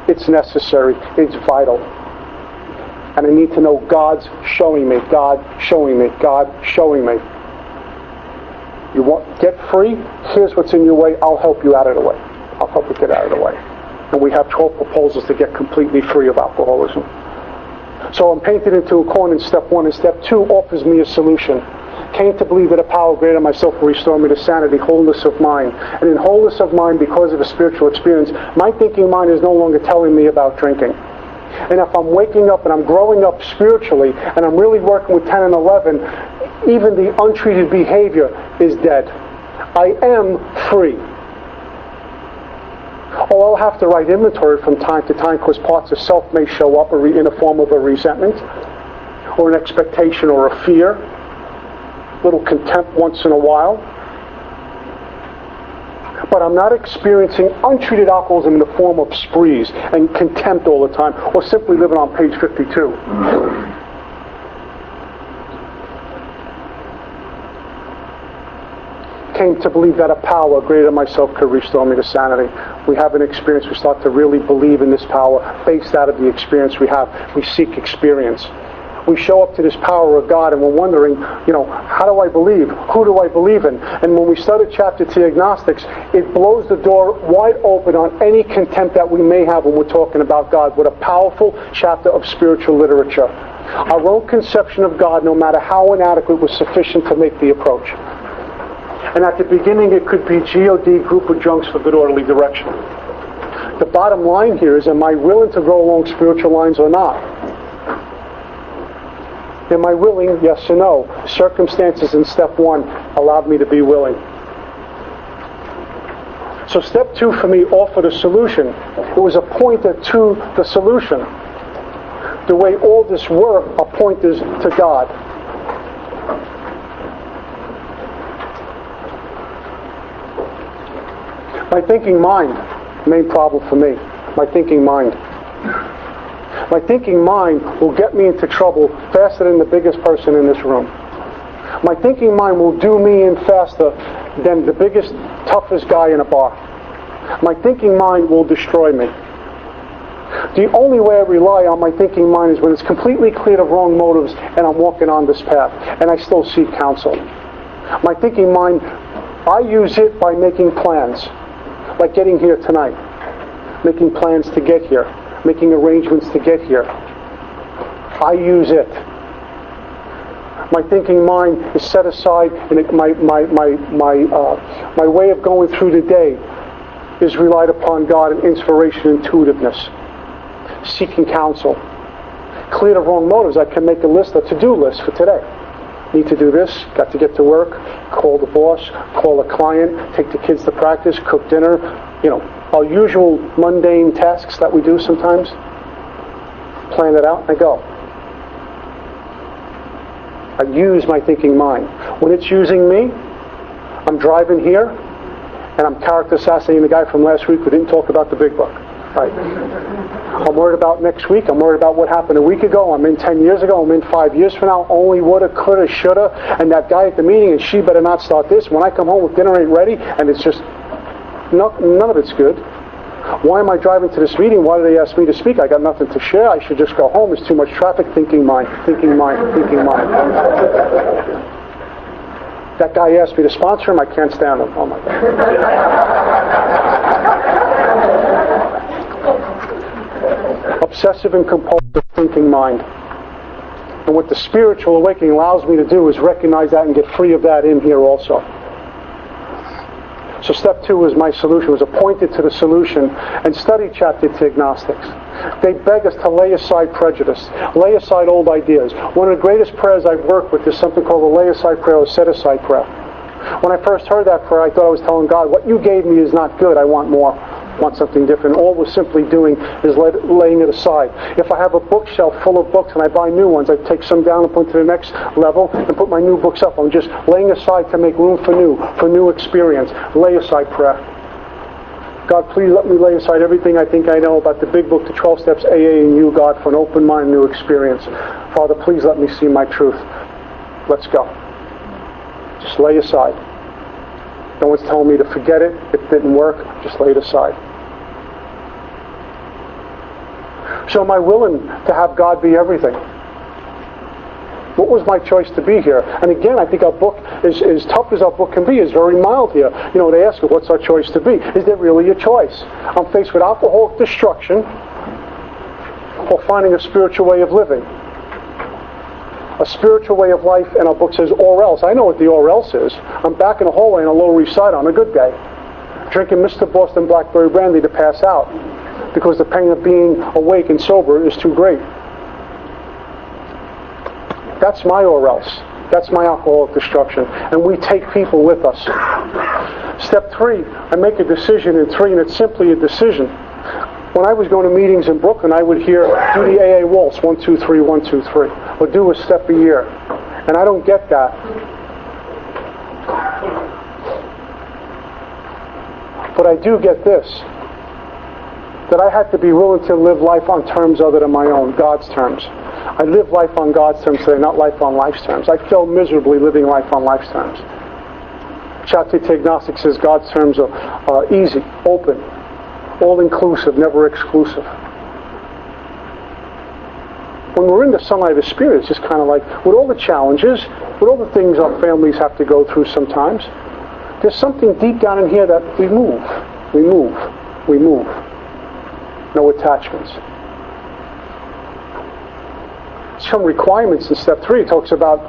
It's necessary. It's vital. And I need to know God's showing me, God showing me, God showing me. You want get free? Here's what's in your way. I'll help you out of the way. I'll help you get out of the way. And we have 12 proposals to get completely free of alcoholism. So I'm painted into a corner in step 1, and step 2 offers me a solution. Came to believe that a power greater than myself will restore me to sanity, wholeness of mind. And in wholeness of mind, because of a spiritual experience, my thinking mind is no longer telling me about drinking. And if I'm waking up and I'm growing up spiritually, and I'm really working with 10 and 11, even the untreated behavior is dead. I am free. Oh, I'll have to write inventory from time to time, because parts of self may show up in the form of a resentment, or an expectation, or a fear, a little contempt once in a while. But I'm not experiencing untreated alcoholism in the form of sprees and contempt all the time, or simply living on page 52. Came to believe that a power greater than myself could restore me to sanity. We have an experience. We start to really believe in this power based out of the experience we have. We seek experience. We show up to this power of God, and we're wondering, how do I believe? Who do I believe in? And when we study chapter 2 agnostics, it blows the door wide open on any contempt that we may have when we're talking about God. What a powerful chapter of spiritual literature. Our own conception of God, no matter how inadequate, was sufficient to make the approach. And at the beginning, it could be G.O.D., group of junks for good orderly direction. The bottom line here is, am I willing to go along spiritual lines or not? Am I willing? Yes or no? Circumstances in step 1 allowed me to be willing. So step 2 for me offered a solution. It was a pointer to the solution. The way all this work are pointers to God. My thinking mind, main problem for me. My thinking mind. My thinking mind will get me into trouble faster than the biggest person in this room. My thinking mind will do me in faster than the biggest, toughest guy in a bar. My thinking mind will destroy me. The only way I rely on my thinking mind is when it's completely clear of wrong motives and I'm walking on this path, and I still seek counsel. My thinking mind, I use it by making plans, like getting here tonight, making plans to get here, making arrangements to get here. I use it. My thinking mind is set aside, and my way of going through the day is relied upon God and inspiration, intuitiveness, seeking counsel. Clear of wrong motives, I can make a list, a to-do list for today. Need to do this, got to get to work, call the boss, call a client, take the kids to practice, cook dinner, our usual mundane tasks that we do sometimes. Plan it out and I go. I use my thinking mind. When it's using me, I'm driving here and I'm character assassinating the guy from last week who didn't talk about the big book. Right? I'm worried about next week. I'm worried about what happened a week ago. I'm in 10 years ago. I'm in 5 years from now. Only woulda, coulda, shoulda. And that guy at the meeting, and she better not start this. When I come home, dinner ain't ready. And it's just, none of it's good. Why am I driving to this meeting? Why did they ask me to speak? I got nothing to share. I should just go home. There's too much traffic. Thinking mind, thinking mind, thinking mind. That guy asked me to sponsor him. I can't stand him. Oh my God. Obsessive and compulsive thinking mind. And what the spiritual awakening allows me to do is recognize that and get free of that in here also. So step 2 was my solution, was appointed to the solution, and study chapter 2 agnostics. They beg us to lay aside prejudice, lay aside old ideas. One of the greatest prayers I've worked with is something called the lay aside prayer or set aside prayer. When I first heard that prayer, I thought I was telling God, what you gave me is not good, I want more. want something different. All we're simply doing is laying it aside. If I have a bookshelf full of books and I buy new ones, I take some down and put to the next level and put my new books up. I'm just laying aside to make room for new experience. Lay aside prayer. God, please let me lay aside everything I think I know about the big book, the 12 steps, AA, and you, God, for an open mind, new experience. Father, please let me see my truth. Let's go. Just lay aside. No one's telling me to forget it. It didn't work. Just lay it aside. So am I willing to have God be everything? What was my choice to be here? And again, I think our book, as tough as our book can be, is very mild here. They ask, what's our choice to be? Is there really a choice? I'm faced with alcoholic destruction or finding a spiritual way of living. A spiritual way of life, and our book says, or else. I know what the or else is. I'm back in a hallway on a Lower East Side on a good day, drinking Mr. Boston Blackberry Brandy to pass out, because the pain of being awake and sober is too great. That's my or else. That's my alcoholic destruction. And we take people with us. Step 3, I make a decision in 3, and it's simply a decision. When I was going to meetings in Brooklyn, I would hear, do the AA waltz, 1, 2, 3, 1, 2, 3, or do a step a year. And I don't get that. But I do get this, that I had to be willing to live life on terms other than my own, God's terms. I live life on God's terms today, not life on life's terms. I fell miserably living life on life's terms. Chapter Agnostic says God's terms are easy, open, all-inclusive, never exclusive. When we're in the sunlight of the Spirit, it's just kind of like, with all the challenges, with all the things our families have to go through sometimes, there's something deep down in here that we move. No attachments. Some requirements in step 3. It talks about,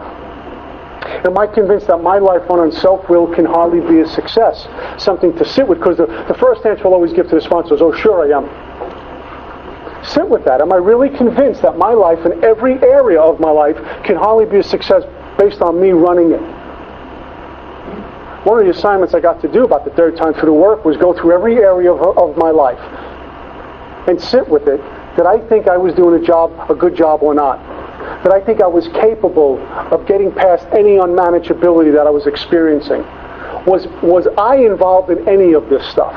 am I convinced that my life run on self-will can hardly be a success? Something to sit with, because the first answer we'll always give to the sponsor is, oh, sure I am. Sit with that. Am I really convinced that my life and every area of my life can hardly be a success based on me running it? One of the assignments I got to do about the 3rd time through the work was go through every area of my life and sit with it. Did I think I was doing a good job or not? That I think I was capable of getting past any unmanageability that I was experiencing? Was I involved in any of this stuff?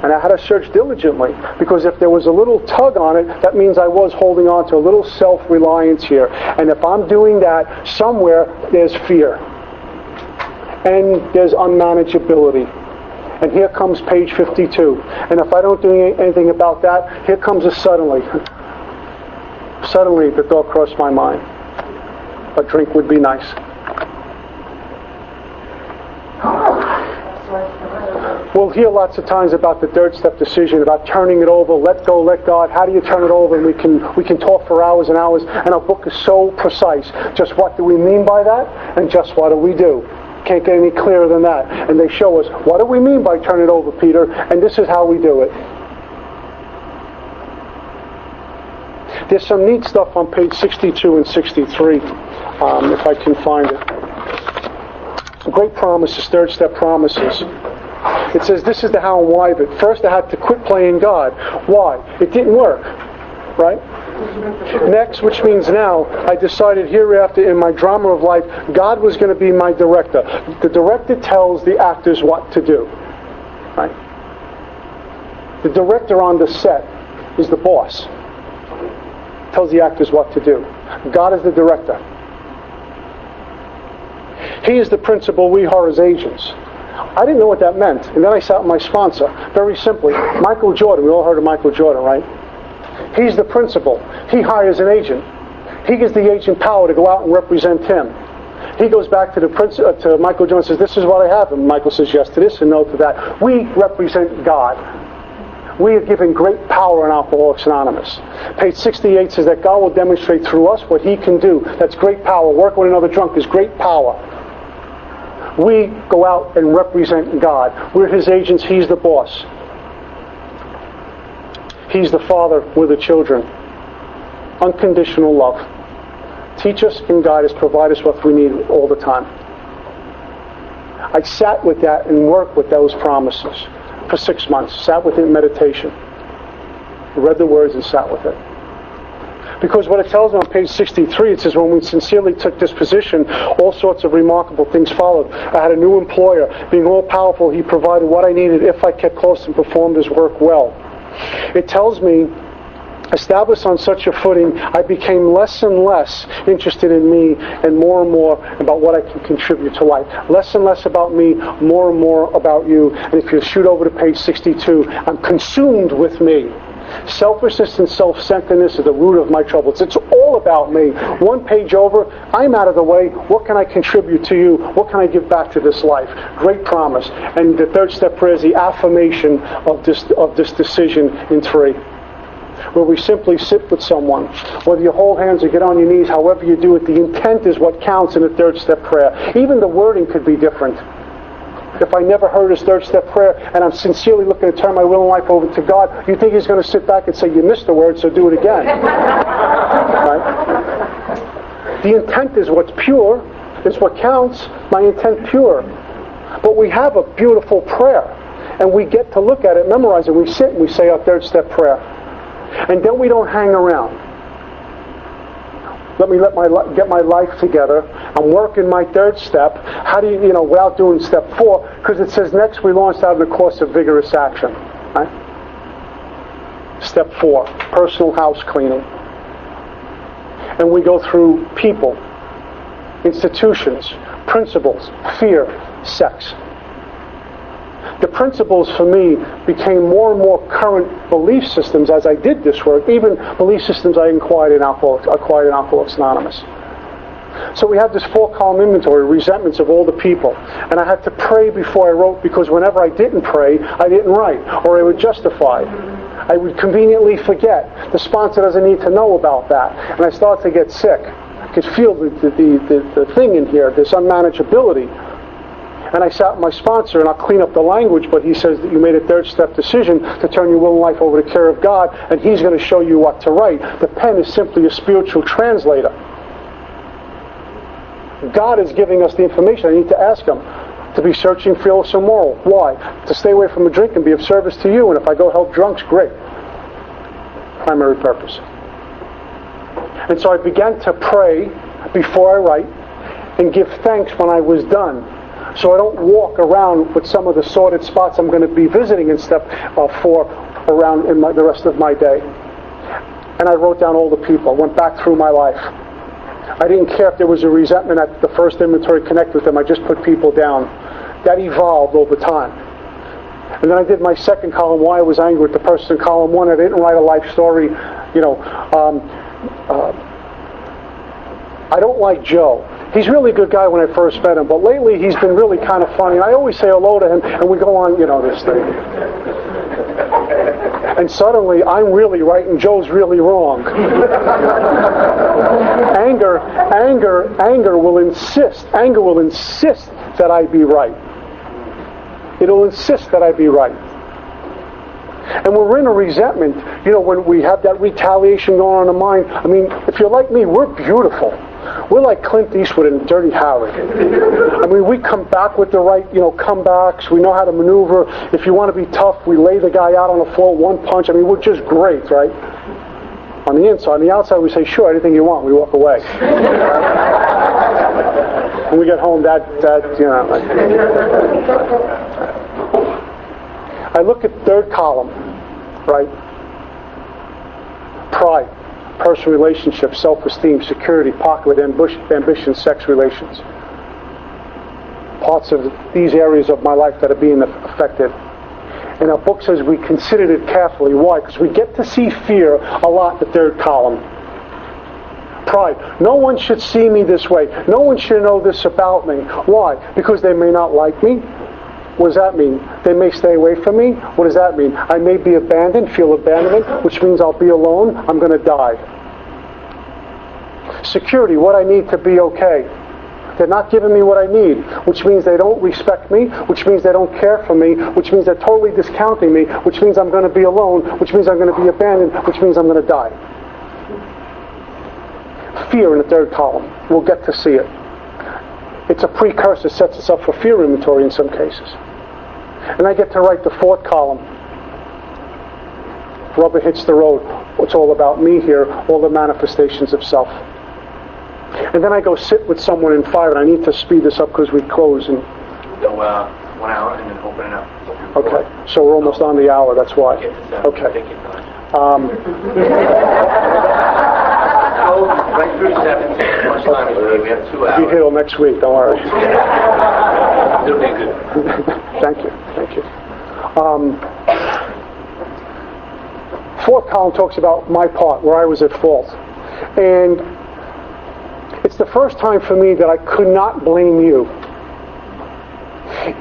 And I had to search diligently, because if there was a little tug on it, that means I was holding on to a little self-reliance here. And if I'm doing that, somewhere there's fear. And there's unmanageability. And here comes page 52. And if I don't do anything about that, here comes a suddenly. Suddenly, the thought crossed my mind. A drink would be nice. We'll hear lots of times about the 3rd step decision, about turning it over, let go, let God. How do you turn it over? And we can talk for hours and hours. And our book is so precise. Just what do we mean by that? And just what do we do? Can't get any clearer than that. And they show us, what do we mean by turn it over, Peter? And this is how we do it. There's some neat stuff on page 62 and 63, if I can find it. Great promises, 3rd step promises. It says, this is the how and why of it. First, I had to quit playing God. Why? It didn't work, right? Next, which means now, I decided hereafter in my drama of life, God was going to be my director. The director tells the actors what to do, right? The director on the set is the boss. Tells the actors what to do. God is the director. He is the principal, we are his agents. I didn't know what that meant. And then I sat with my sponsor. Very simply, Michael Jordan. We all heard of Michael Jordan, right? He's the principal. He hires an agent. He gives the agent power to go out and represent him. He goes back to to Michael Jordan and says, this is what I have. And Michael says yes to this and no to that. We represent God. We are given great power in Alcoholics Anonymous. Page 68 says that God will demonstrate through us what He can do. That's great power. Work with another drunk is great power. We go out and represent God. We're His agents. He's the boss. He's the father. We're the children. Unconditional love. Teach us and guide us. Provide us what we need all the time. I sat with that and worked with those promises. for 6 months. Sat with it in meditation. Read the words and sat with it. Because what it tells me on page 63, it says, when we sincerely took this position, all sorts of remarkable things followed. I had a new employer. Being all-powerful, he provided what I needed if I kept close and performed his work well. It tells me, established on such a footing, I became less and less interested in me and more about what I can contribute to life. Less and less about me, more and more about you. And if you shoot over to page 62, I'm consumed with me. Selfishness and self-centeredness are the root of my troubles. It's all about me. One page over, I'm out of the way. What can I contribute to you? What can I give back to this life? Great promise. And the third step prayer is the affirmation of this decision in 3. Where we simply sit with someone. Whether you hold hands or get on your knees, however you do it, the intent is what counts in the third step prayer. Even the wording could be different. If I never heard his third step prayer and I'm sincerely looking to turn my will and life over to God, you think he's going to sit back and say, you missed the word, so do it again. Right? The intent is what's pure, is what counts. My intent pure. But we have a beautiful prayer, and we get to look at it, memorize it. We sit and we say our third step prayer. And then we don't hang around. Let me get my life together. I'm working my third step. How do you, without doing step 4? Because it says next we launched out in the course of vigorous action. Right? Step 4, personal house cleaning. And we go through people, institutions, principles, fear, sex. The principles for me became more and more current belief systems as I did this work, even belief systems I acquired in Alcoholics Anonymous. So we have this 4-column inventory, resentments of all the people. And I had to pray before I wrote, because whenever I didn't pray, I didn't write, or I would justify. I would conveniently forget. The sponsor doesn't need to know about that. And I started to get sick. I could feel the thing in here, this unmanageability. And I sat with my sponsor, and I'll clean up the language, but he says that you made a third step decision to turn your will and life over to the care of God, and he's going to show you what to write. The pen is simply a spiritual translator. God is giving us the information. I need to ask him to be searching, fearless, and moral. Why? To stay away from a drink and be of service to you, and if I go help drunks, great. Primary purpose. And so I began to pray before I write and give thanks when I was done. So I don't walk around with some of the sordid spots I'm going to be visiting in step 4 around in the rest of my day. And I wrote down all the people, went back through my life. I didn't care if there was a resentment at the first inventory, connect with them. I just put people down. That evolved over time. And then I did my second column, why I was angry with the person. Column 1, I didn't write a life story. I don't like Joe. He's a really good guy when I first met him, but lately he's been really kind of funny. And I always say hello to him, and we go on, this thing. And suddenly, I'm really right, and Joe's really wrong. Anger will insist. Anger will insist that I be right. It'll insist that I be right. And when we're in a resentment, when we have that retaliation going on in the mind, if you're like me, we're beautiful. We're like Clint Eastwood and Dirty Harry. We come back with the right, comebacks. We know how to maneuver. If you want to be tough, we lay the guy out on the floor, one punch. We're just great, right? On the inside. On the outside, we say, sure, anything you want. We walk away. When we get home, I look at third column, right? Pride, personal relationships, self-esteem, security, pocket ambition, sex relations. Parts of these areas of my life that are being affected. And our book says we considered it carefully. Why? Because we get to see fear a lot in the third column. Pride. No one should see me this way. No one should know this about me. Why? Because they may not like me. What does that mean? They may stay away from me. What does that mean? I may be abandoned, feel abandonment, which means I'll be alone. I'm going to die. Security, what I need to be okay. They're not giving me what I need, which means they don't respect me, which means they don't care for me, which means they're totally discounting me, which means I'm going to be alone, which means I'm going to be abandoned, which means I'm going to die. Fear in the third column. We'll get to see it. It's a precursor, sets us up for fear inventory in some cases. And I get to write the fourth column. Rubber hits the road. It's all about me here, all the manifestations of self. And then I go sit with someone in 5, and I need to speed this up because we close. And 1 hour and then open it up. Okay, so we're almost on the hour, that's why. Okay. Right through 7. Much time is we have 2 hours. Be here till next week, don't worry. It'll be good. Thank you. Fourth column talks about my part, where I was at fault. And it's the first time for me that I could not blame you,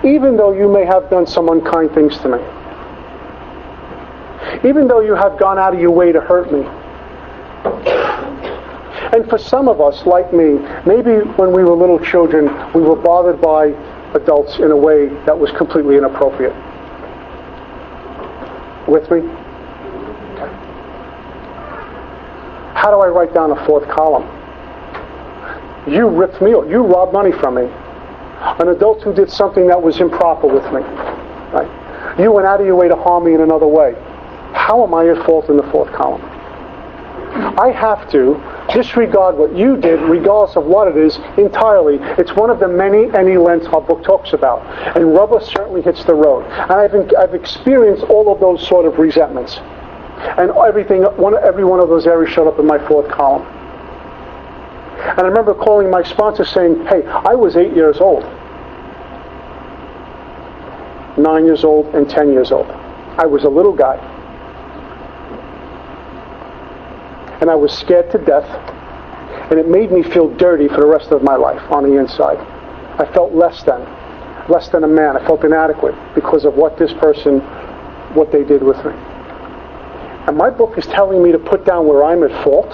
even though you may have done some unkind things to me. Even though you have gone out of your way to hurt me. And for some of us, like me, maybe when we were little children, we were bothered by adults in a way that was completely inappropriate. With me? Okay. How do I write down a fourth column? You ripped me off. You robbed money from me. An adult who did something that was improper with me. Right? You went out of your way to harm me in another way. How am I at fault in the fourth column? I have to disregard what you did, regardless of what it is, entirely. It's one of the many lengths our book talks about. And rubber certainly hits the road. And I've experienced all of those sort of resentments. And every one of those areas showed up in my fourth column. And I remember calling my sponsor saying, hey, I was 8 years old, 9 years old, and 10 years old. I was a little guy. And I was scared to death. And it made me feel dirty for the rest of my life on the inside. I felt less than a man. I felt inadequate because of what they did with me. And my book is telling me to put down where I'm at fault.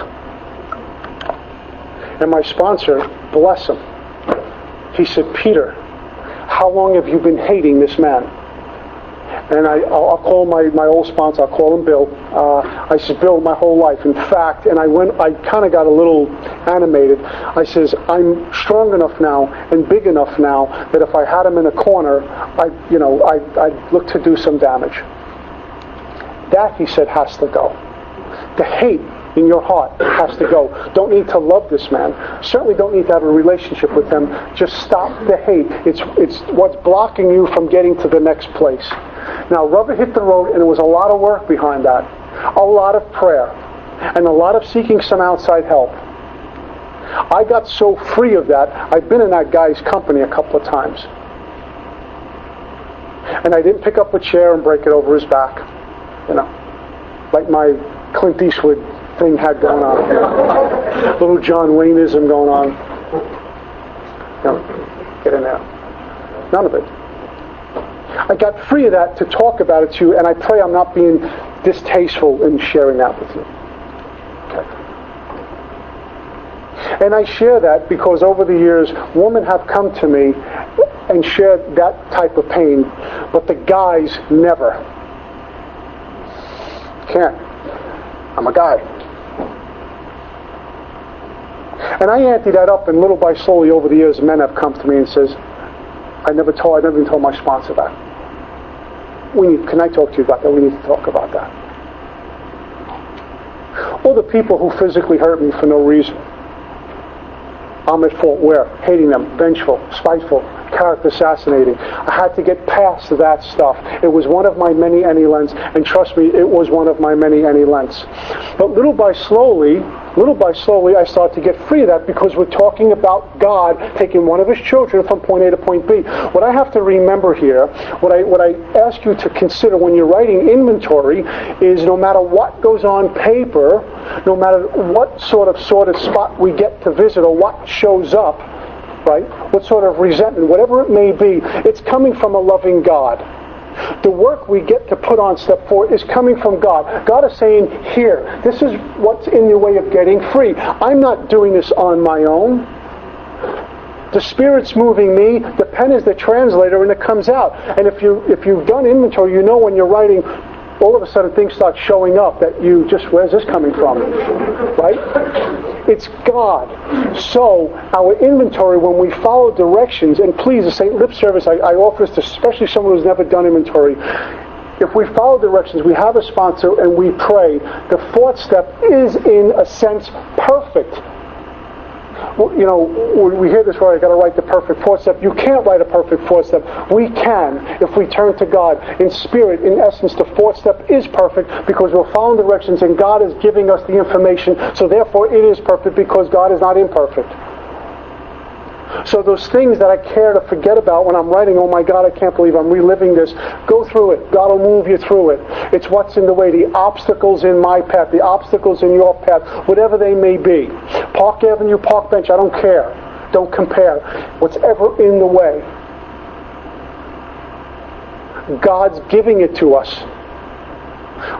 And my sponsor, bless him, he said, Peter, how long have you been hating this man? And I'll call my old sponsor, I'll call him Bill. I said, Bill, my whole life. In fact, and I kind of got a little animated. I says, I'm strong enough now and big enough now that if I had him in a corner, I'd look to do some damage. That, he said, has to go. The hate in your heart has to go. Don't need to love this man. Certainly don't need to have a relationship with him. Just stop the hate. It's what's blocking you from getting to the next place. Now, rubber hit the road, and there was a lot of work behind that. A lot of prayer. And a lot of seeking some outside help. I got so free of that, I've been in that guy's company a couple of times. And I didn't pick up a chair and break it over his back. Like my Clint Eastwood thing had going on. Little John Wayneism going on. Get in there. None of it. I got free of that to talk about it to you, and I pray I'm not being distasteful in sharing that with you. Okay. And I share that because over the years, women have come to me and shared that type of pain, but the guys never. Can't. I'm a guy. And I ante that up, and little by slowly over the years, men have come to me and says, I never even told my sponsor that. Can I talk to you about that? We need to talk about that. Or the people who physically hurt me for no reason. I'm at fault where? Hating them, vengeful, spiteful, character assassinating. I had to get past that stuff. It was one of my many lengths, and trust me, it was one of my many lengths. But little by slowly, I start to get free of that because we're talking about God taking one of His children from point A to point B. What I have to remember here, what I ask you to consider when you're writing inventory is no matter what goes on paper, no matter what sort of spot we get to visit or what shows up, right? What sort of resentment, whatever it may be, it's coming from a loving God. The work we get to put on step 4 is coming from God. God is saying, here, this is what's in your way of getting free. I'm not doing this on my own. The Spirit's moving me. The pen is the translator, and it comes out. And if you've done inventory, you know when you're writing, all of a sudden things start showing up that you just, where's this coming from? Right? It's God. So our inventory, when we follow directions, and please, the St. Lip Service, I offer this to especially someone who's never done inventory. If we follow directions, we have a sponsor, and we pray, the fourth step is, in a sense, perfect. You know, we hear this word, I got to write the perfect fourth step. You can't write a perfect fourth step. We can if we turn to God. In spirit, in essence, the fourth step is perfect because we're following directions and God is giving us the information. So therefore it is perfect because God is not imperfect. So those things that I care to forget about when I'm writing, oh my God, I can't believe I'm reliving this, go through it. God will move you through it. It's what's in the way, the obstacles in my path, the obstacles in your path, whatever they may be. Park Avenue, park bench, I don't care. Don't compare. Whatever in the way. God's giving it to us.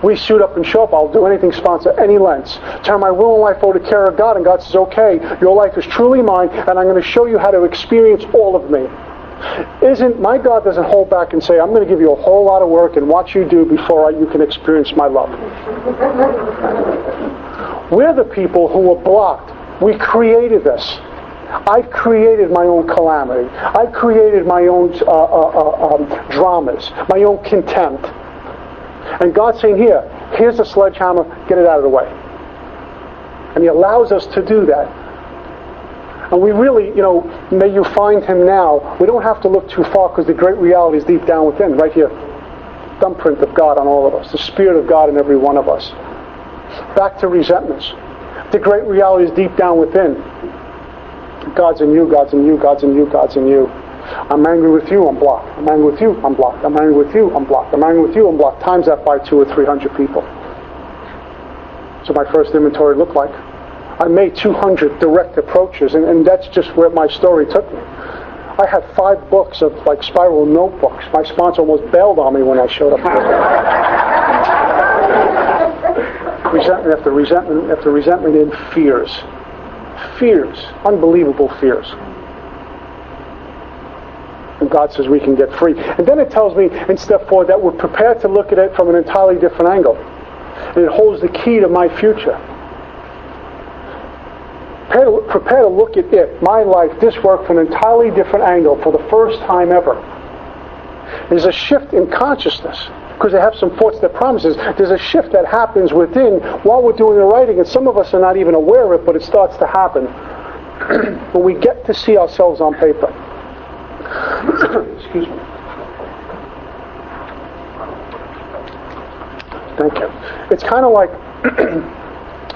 We suit up and show up. I'll do anything, sponsor any lengths. Turn my will and life over to care of God, and God says, okay, your life is truly mine, and I'm going to show you how to experience all of me. My God doesn't hold back and say, I'm going to give you a whole lot of work and watch you do before you can experience my love. We're the people who were blocked. We created this. I created my own calamity. I created my own dramas, my own contempt. And God's saying, here's a sledgehammer, get it out of the way. And He allows us to do that. And we really, may you find Him now. We don't have to look too far because the great reality is deep down within, right here. Thumbprint of God on all of us. The Spirit of God in every one of us. Back to resentments. The great reality is deep down within. God's in you, God's in you, God's in you, God's in you. I'm angry with you, I'm blocked. I'm angry with you, I'm blocked. I'm angry with you, I'm blocked. I'm angry with you, I'm blocked. Times that by 200 or 300 people. So my first inventory looked like. I made 200 direct approaches, and that's just where my story took me. I had 5 books of spiral notebooks. My sponsor almost bailed on me when I showed up. Resentment after resentment after resentment in fears. Fears. Unbelievable fears. And God says we can get free. And then it tells me in step 4 that we're prepared to look at it from an entirely different angle. And it holds the key to my future. Prepare to look at it, my life, this work from an entirely different angle for the first time ever. There's a shift in consciousness. Because they have some thoughts that promises. There's a shift that happens within while we're doing the writing. And some of us are not even aware of it, but it starts to happen. When we get to see ourselves on paper. Excuse me. Thank you. It's kind of like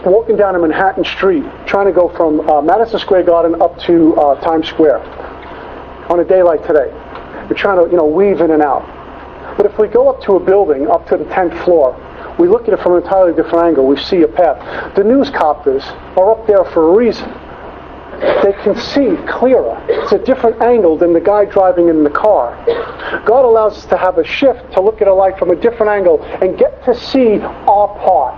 walking down a Manhattan street, trying to go from Madison Square Garden up to Times Square on a day like today. You're trying to, weave in and out. But if we go up to a building, up to the 10th floor, we look at it from an entirely different angle. We see a path. The news copters are up there for a reason. They can see clearer. It's a different angle than the guy driving in the car. God allows us to have a shift, to look at a life from a different angle and get to see our part.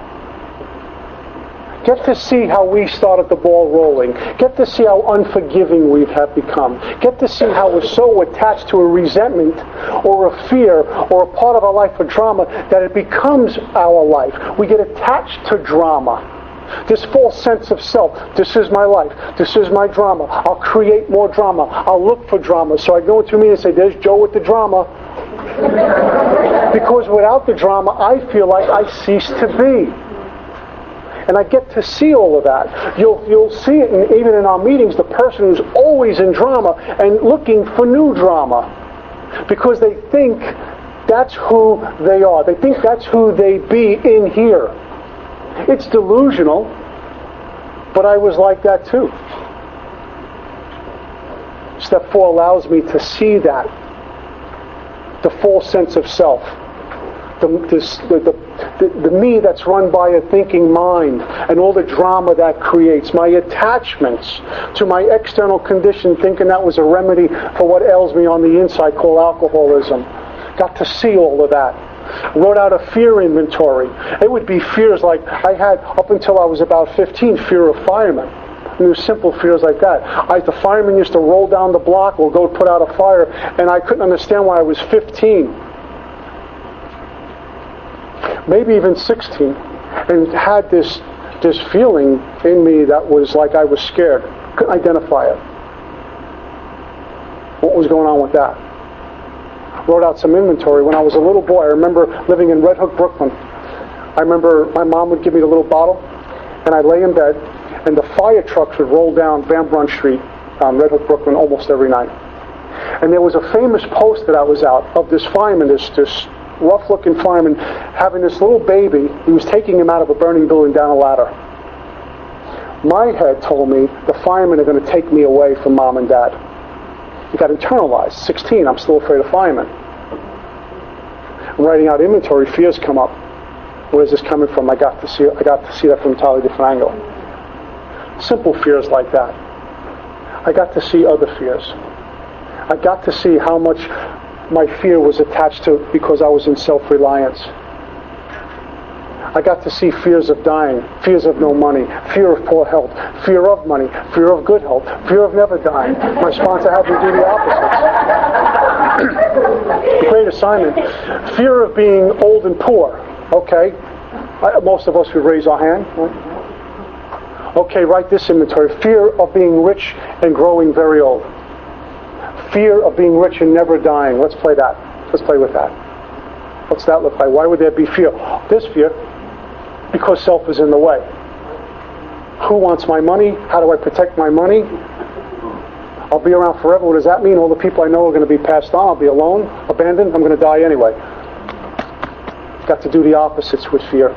Get to see how we started the ball rolling. Get to see how unforgiving we have become. Get to see how we're so attached to a resentment or a fear or a part of our life, a drama, that it becomes our life. We get attached to drama. This false sense of self. This is my life. This is my drama. I'll create more drama. I'll look for drama. So I go into a meeting and say, there's Joe with the drama. Because without the drama, I feel like I cease to be. And I get to see all of that. You'll see it even in our meetings, the person who's always in drama and looking for new drama. Because they think that's who they are. They think that's who they be in here. It's delusional, but I was like that too. Step 4 allows me to see that. The false sense of self. The me that's run by a thinking mind and all the drama that creates, my attachments to my external condition, thinking that was a remedy for what ails me on the inside called alcoholism. Got to see all of that. Wrote out a fear inventory. It would be fears like I had up until I was about 15, fear of firemen. And there were simple fears like that. The firemen used to roll down the block or go put out a fire, and I couldn't understand why I was 15. Maybe even 16, and had this this feeling in me that was like I was scared. Couldn't identify it. What was going on with that? Wrote out some inventory. When I was a little boy, I remember living in Red Hook, Brooklyn. I remember my mom would give me the little bottle, and I'd lay in bed, and the fire trucks would roll down Van Brunt Street, Red Hook, Brooklyn, almost every night. And there was a famous post that I was out of this fireman, this rough-looking fireman, having this little baby. He was taking him out of a burning building down a ladder. My head told me the firemen are going to take me away from mom and dad. It got internalized. 16, I'm still afraid of firemen. I'm writing out inventory, fears come up. Where's this coming from? I got to see that from an entirely different angle. Simple fears like that. I got to see other fears. I got to see how much my fear was attached to because I was in self-reliance. I got to see fears of dying, fears of no money, fear of poor health, fear of money, fear of good health, fear of never dying. My sponsor had me do the opposite. Great assignment. Fear of being old and poor. Okay. Most of us would raise our hand. Okay, write this inventory. Fear of being rich and growing very old. Fear of being rich and never dying. Let's play that. Let's play with that. What's that look like? Why would there be fear? This fear, because self is in the way. Who wants my money? How do I protect my money? I'll be around forever. What does that mean? All the people I know are going to be passed on. I'll be alone, abandoned. I'm going to die anyway. Got to do the opposites with fear.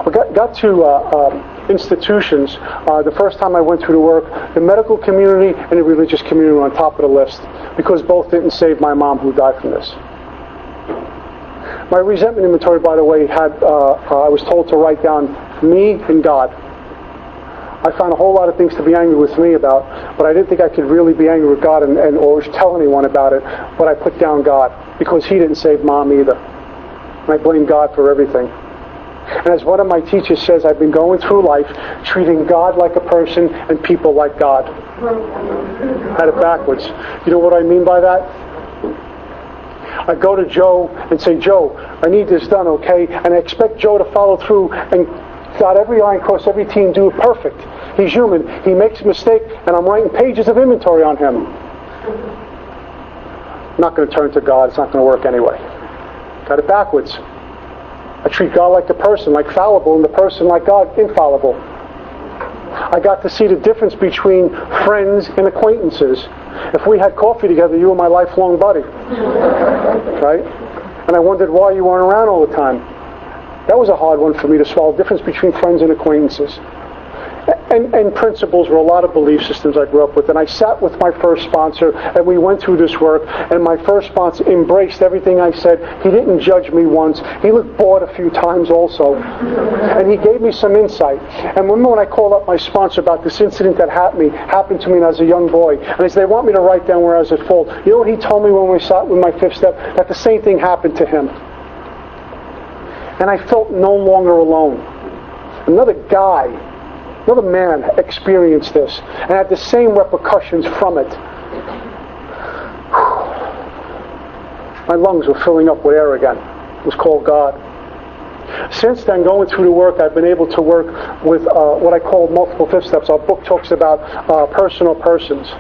We got to institutions. The first time I went through the work, the medical community and the religious community were on top of the list because both didn't save my mom who died from this. My resentment inventory, by the way, had I was told to write down me and God. I found a whole lot of things to be angry with me about, but I didn't think I could really be angry with God or tell anyone about it, but I put down God because He didn't save Mom either. And I blame God for everything. And as one of my teachers says, I've been going through life treating God like a person and people like God. Had it backwards. You know what I mean by that? I go to Joe and say, Joe, I need this done, okay? And I expect Joe to follow through and dot every I and cross every T and do it perfect. He's human. He makes a mistake, and I'm writing pages of inventory on him. I'm not going to turn to God. It's not going to work anyway. Got it backwards. I treat God like the person, like fallible, and the person like God, infallible. I got to see the difference between friends and acquaintances. If we had coffee together, you were my lifelong buddy. Right? And I wondered why you weren't around all the time. That was a hard one for me to swallow, the difference between friends and acquaintances. And principles were a lot of belief systems I grew up with. And I sat with my first sponsor, and we went through this work, and my first sponsor embraced everything I said. He didn't judge me once. He looked bored a few times also. And he gave me some insight. And remember when I called up my sponsor about this incident that happened to me when I was a young boy, and they said, they want me to write down where I was at fault. You know what he told me when we sat with my fifth step? That the same thing happened to him. And I felt no longer alone. Another man experienced this and had the same repercussions from it. My lungs were filling up with air again. It was called God. Since then, going through the work, I've been able to work with what I call multiple fifth steps. Our book talks about personal persons.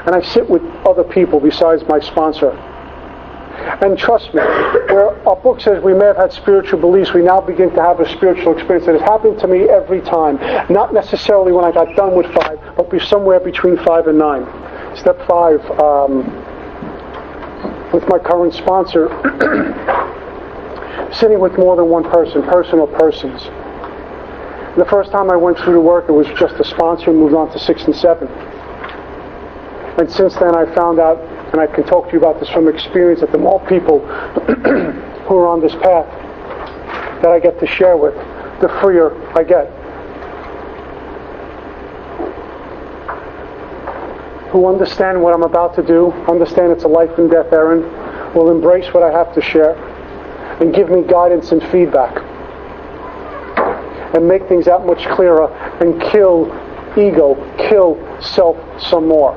And I sit with other people besides my sponsor. And trust me, where our book says we may have had spiritual beliefs, we now begin to have a spiritual experience. It has happened to me every time. Not necessarily when I got done with 5, but somewhere between 5 and 9. Step 5, with my current sponsor, sitting with more than one person, personal persons. The first time I went through the work, it was just a sponsor, and moved on to 6 and 7. And since then, I found out, and I can talk to you about this from experience, that the more people who are on this path that I get to share with, the freer I get. Who understand what I'm about to do, understand it's a life and death errand, will embrace what I have to share, and give me guidance and feedback. And make things that much clearer, and kill ego, kill self some more.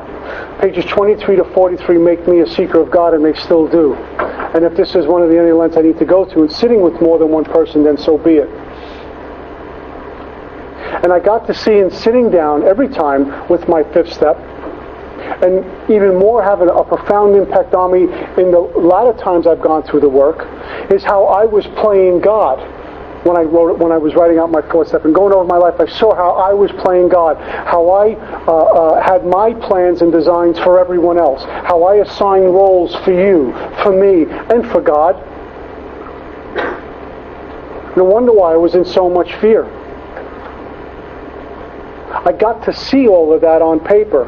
Pages 23 to 43 make me a seeker of God, and they still do. And if this is one of the only lengths I need to go to, and sitting with more than one person, then so be it. And I got to see in sitting down every time with my fifth step, and even more having a profound impact on me in the latter times I've gone through the work, is how I was playing God. When I was writing out my fourth step and going over my life, I saw how I was playing God, how I had my plans and designs for everyone else, how I assigned roles for you, for me, and for God. No wonder why I was in so much fear. I got to see all of that on paper.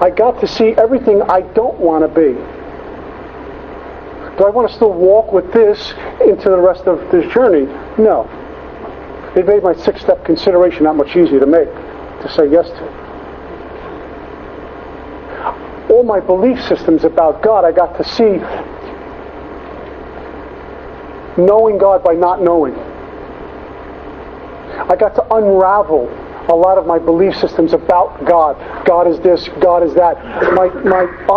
I got to see everything I don't want to be. Do I want to still walk with this into the rest of this journey? No. It made my sixth-step consideration that much easier to make, to say yes to. All my belief systems about God, I got to see knowing God by not knowing. I got to unravel a lot of my belief systems about God. God is this, God is that. My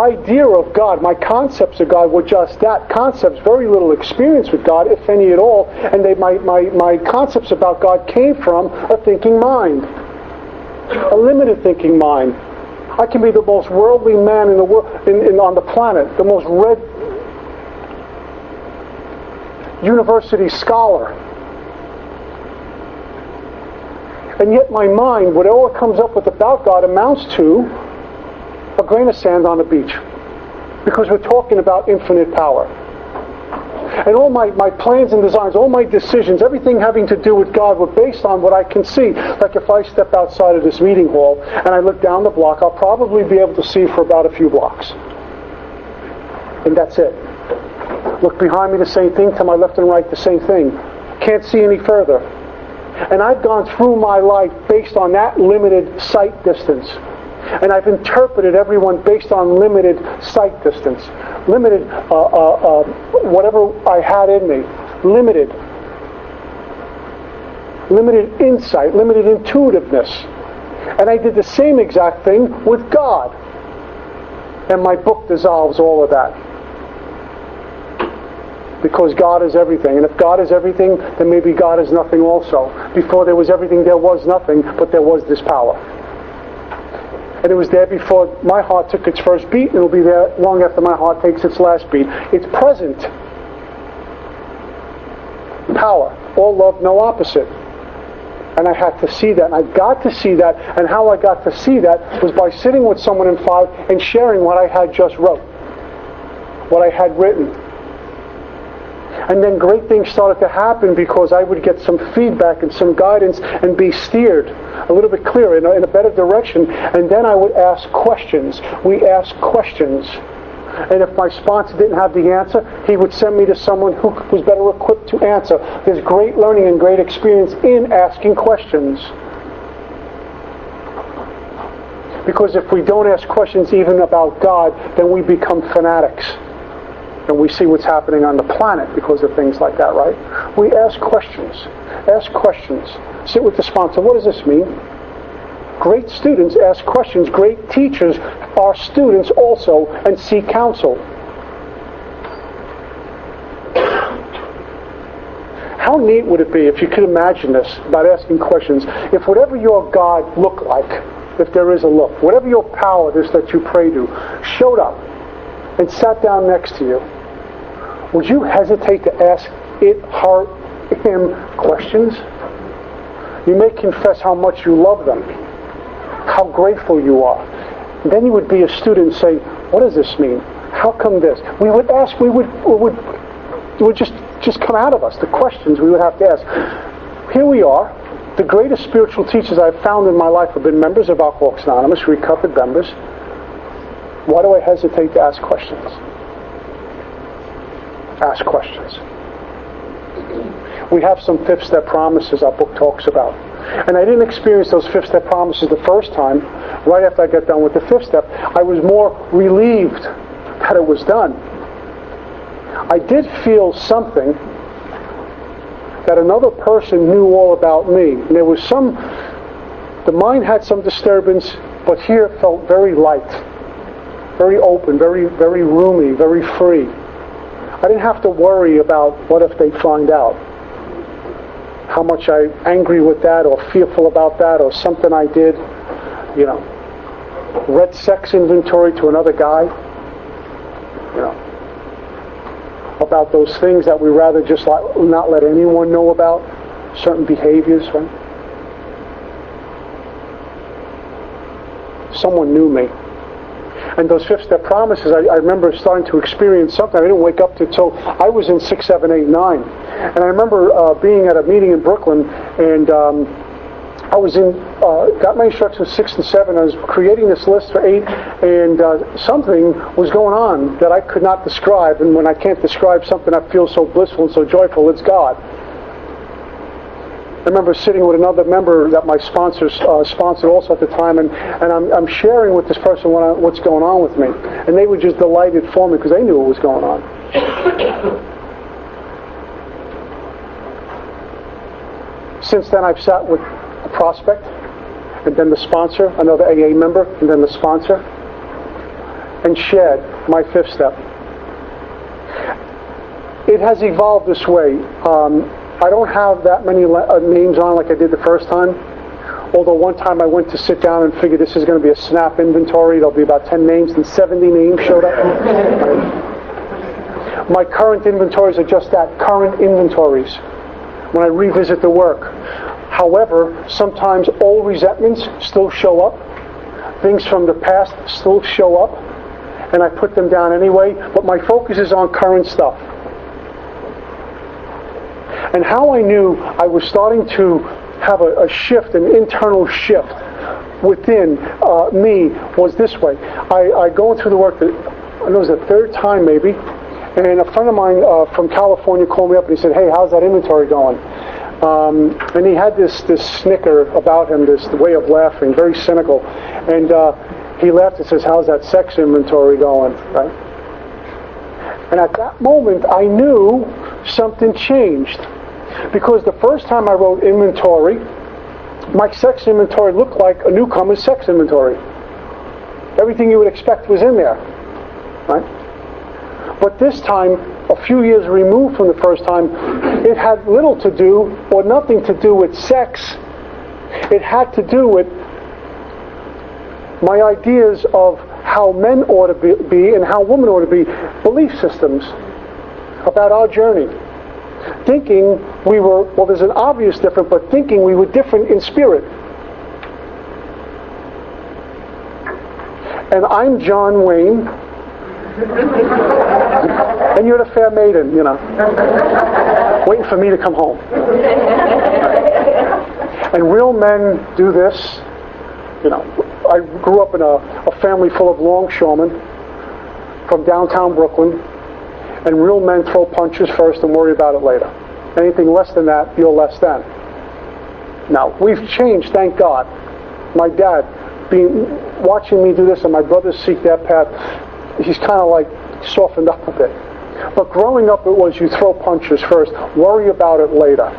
idea of God, my concepts of God were just that. Concepts, very little experience with God, if any at all. And my concepts about God came from a thinking mind. A limited thinking mind. I can be the most worldly man in the world, on the planet, the most read university scholar. And yet my mind, whatever it comes up with about God, amounts to a grain of sand on a beach. Because we're talking about infinite power. And all my plans and designs, all my decisions, everything having to do with God were based on what I can see. Like if I step outside of this meeting hall and I look down the block, I'll probably be able to see for about a few blocks. And that's it. Look behind me, the same thing. To my left and right, the same thing. Can't see any further. And I've gone through my life based on that limited sight distance. And I've interpreted everyone based on limited sight distance. Limited, whatever I had in me. Limited insight, limited intuitiveness. And I did the same exact thing with God. And my book dissolves all of that. Because God is everything. And if God is everything, then maybe God is nothing also. Before there was everything, there was nothing, but there was this power. And it was there before my heart took its first beat, and it will be there long after my heart takes its last beat. It's present. Power. All love, no opposite. And I had to see that, and I got to see that, and how I got to see that was by sitting with someone in 5 and sharing what I had just wrote. What I had written. And then great things started to happen because I would get some feedback and some guidance and be steered a little bit clearer in a better direction. And then I would ask questions. We asked questions. And if my sponsor didn't have the answer, he would send me to someone who was better equipped to answer. There's great learning and great experience in asking questions. Because if we don't ask questions even about God, then we become fanatics. And we see what's happening on the planet because of things like that, right? We ask questions. Ask questions. Sit with the sponsor. What does this mean? Great students ask questions. Great teachers are students also and seek counsel. How neat would it be if you could imagine this about asking questions? If whatever your God looked like, if there is a look, whatever your power is that you pray to, showed up and sat down next to you, would you hesitate to ask it, her, him questions? You may confess how much you love them, how grateful you are. And then you would be a student and say, what does this mean? How come this? We would ask, it would just come out of us, the questions we would have to ask. Here we are. The greatest spiritual teachers I've found in my life have been members of Alcoholics Anonymous, recovered members. Why do I hesitate to ask questions? Ask questions. We have some fifth step promises our book talks about. And I didn't experience those fifth step promises the first time. Right after I got done with the fifth step, I was more relieved that it was done. I did feel something that another person knew all about me. And there was the mind had some disturbance, but here it felt very light. very open, very, very roomy, very free. I didn't have to worry about what if they find out. How much I'm angry with that, or fearful about that, or something I did. Read sex inventory to another guy. About those things that we rather just not let anyone know about. Certain behaviors, right? Someone knew me. And those fifth step promises, I remember starting to experience something. I didn't wake up until I was in 6, 7, 8, 9. And I remember being at a meeting in Brooklyn, and I was got my instructions 6 and 7. I was creating this list for 8, and something was going on that I could not describe. And when I can't describe something that feels so blissful and so joyful, it's God. I remember sitting with another member that my sponsor sponsored also at the time, and I'm sharing with this person what's going on with me. And they were just delighted for me because they knew what was going on. Since then, I've sat with a prospect, and then the sponsor, another AA member, and then the sponsor, and shared my fifth step. It has evolved this way. I don't have that many names on like I did the first time. Although one time I went to sit down and figure this is going to be a snap inventory. There'll be about 10 names, and 70 names showed up. My current inventories are just that, current inventories. When I revisit the work. However, sometimes old resentments still show up. Things from the past still show up. And I put them down anyway. But my focus is on current stuff. And how I knew I was starting to have a shift, an internal shift within me was this way. I go through the work, it was the third time maybe, and a friend of mine from California called me up and he said, "Hey, how's that inventory going?" And he had this snicker about him, this way of laughing, very cynical. And he laughed and says, "How's that sex inventory going?" Right? And at that moment, I knew something changed. Because the first time I wrote inventory, my sex inventory looked like a newcomer's sex inventory. Everything you would expect was in there. Right? But this time, a few years removed from the first time, it had little to do or nothing to do with sex. It had to do with my ideas of how men ought to be and how women ought to be, belief systems about our journey. Thinking we were, well, there's an obvious difference, but thinking we were different in spirit. And I'm John Wayne, and you're the fair maiden, waiting for me to come home. And real men do this. I grew up in a family full of longshoremen from downtown Brooklyn. And real men throw punches first and worry about it later. Anything less than that, you're less than. Now, we've changed, thank God. My dad, watching me do this and my brothers seek that path, he's kind of like softened up a bit. But growing up, it was you throw punches first, worry about it later.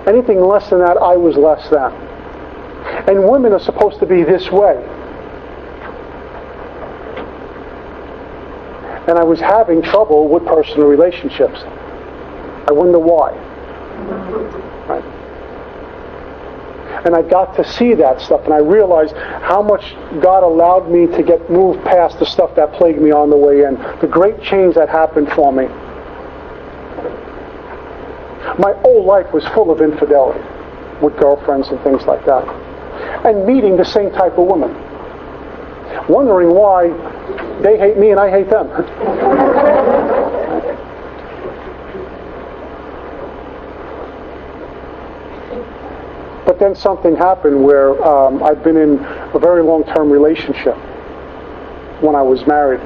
Anything less than that, I was less than. And women are supposed to be this way. And I was having trouble with personal relationships. I wonder why. Right? And I got to see that stuff, and I realized how much God allowed me to get moved past the stuff that plagued me on the way in. The great change that happened for me. My whole life was full of infidelity with girlfriends and things like that. And meeting the same type of women. Wondering why they hate me and I hate them. But then something happened where I'd been in a very long-term relationship when I was married.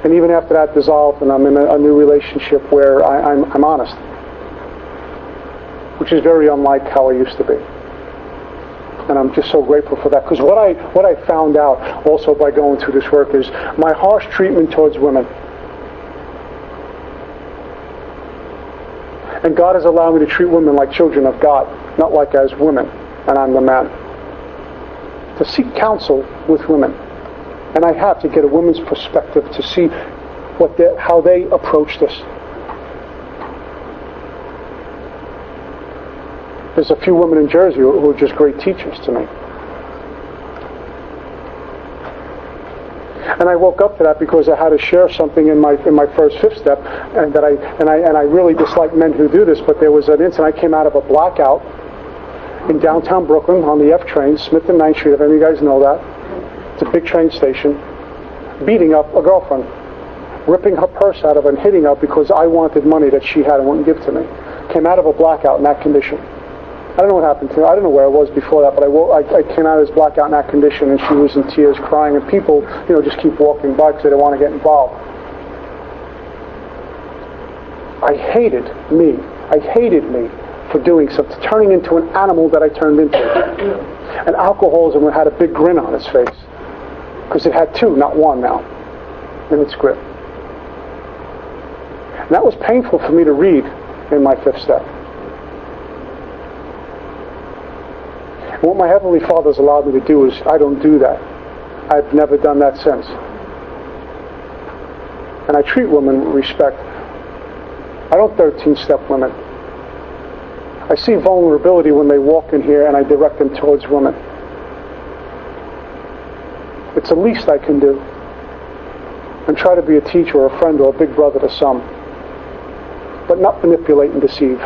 And even after that dissolved and I'm in a new relationship where I'm honest. Which is very unlike how I used to be. And I'm just so grateful for that. Because what I found out also by going through this work is my harsh treatment towards women. And God has allowed me to treat women like children of God, not like as women, and I'm the man. to seek counsel with women. And I have to get a woman's perspective to see how they approach this. There's a few women in Jersey who are just great teachers to me. And I woke up to that because I had to share something in my first fifth step, and I really dislike men who do this. But there was an incident. I came out of a blackout in downtown Brooklyn on the F train, Smith and 9th Street. If any of you guys know that, it's a big train station. Beating up a girlfriend, ripping her purse out of her and hitting her because I wanted money that she had and wouldn't give to me. Came out of a blackout in that condition. I don't know what happened to her. I don't know where I was before that, but I came out of this blackout in that condition, and she was in tears, crying, and people, just keep walking by because they don't want to get involved. I hated me for doing something, turning into an animal that I turned into. And alcoholism had a big grin on its face because it had two, not one now, in its grip. And that was painful for me to read in my fifth step. What my Heavenly Father's allowed me to do is I don't do that. I've never done that since. And I treat women with respect. I don't 13-step women. I see vulnerability when they walk in here and I direct them towards women. It's the least I can do. And try to be a teacher or a friend or a big brother to some. But not manipulate and deceive.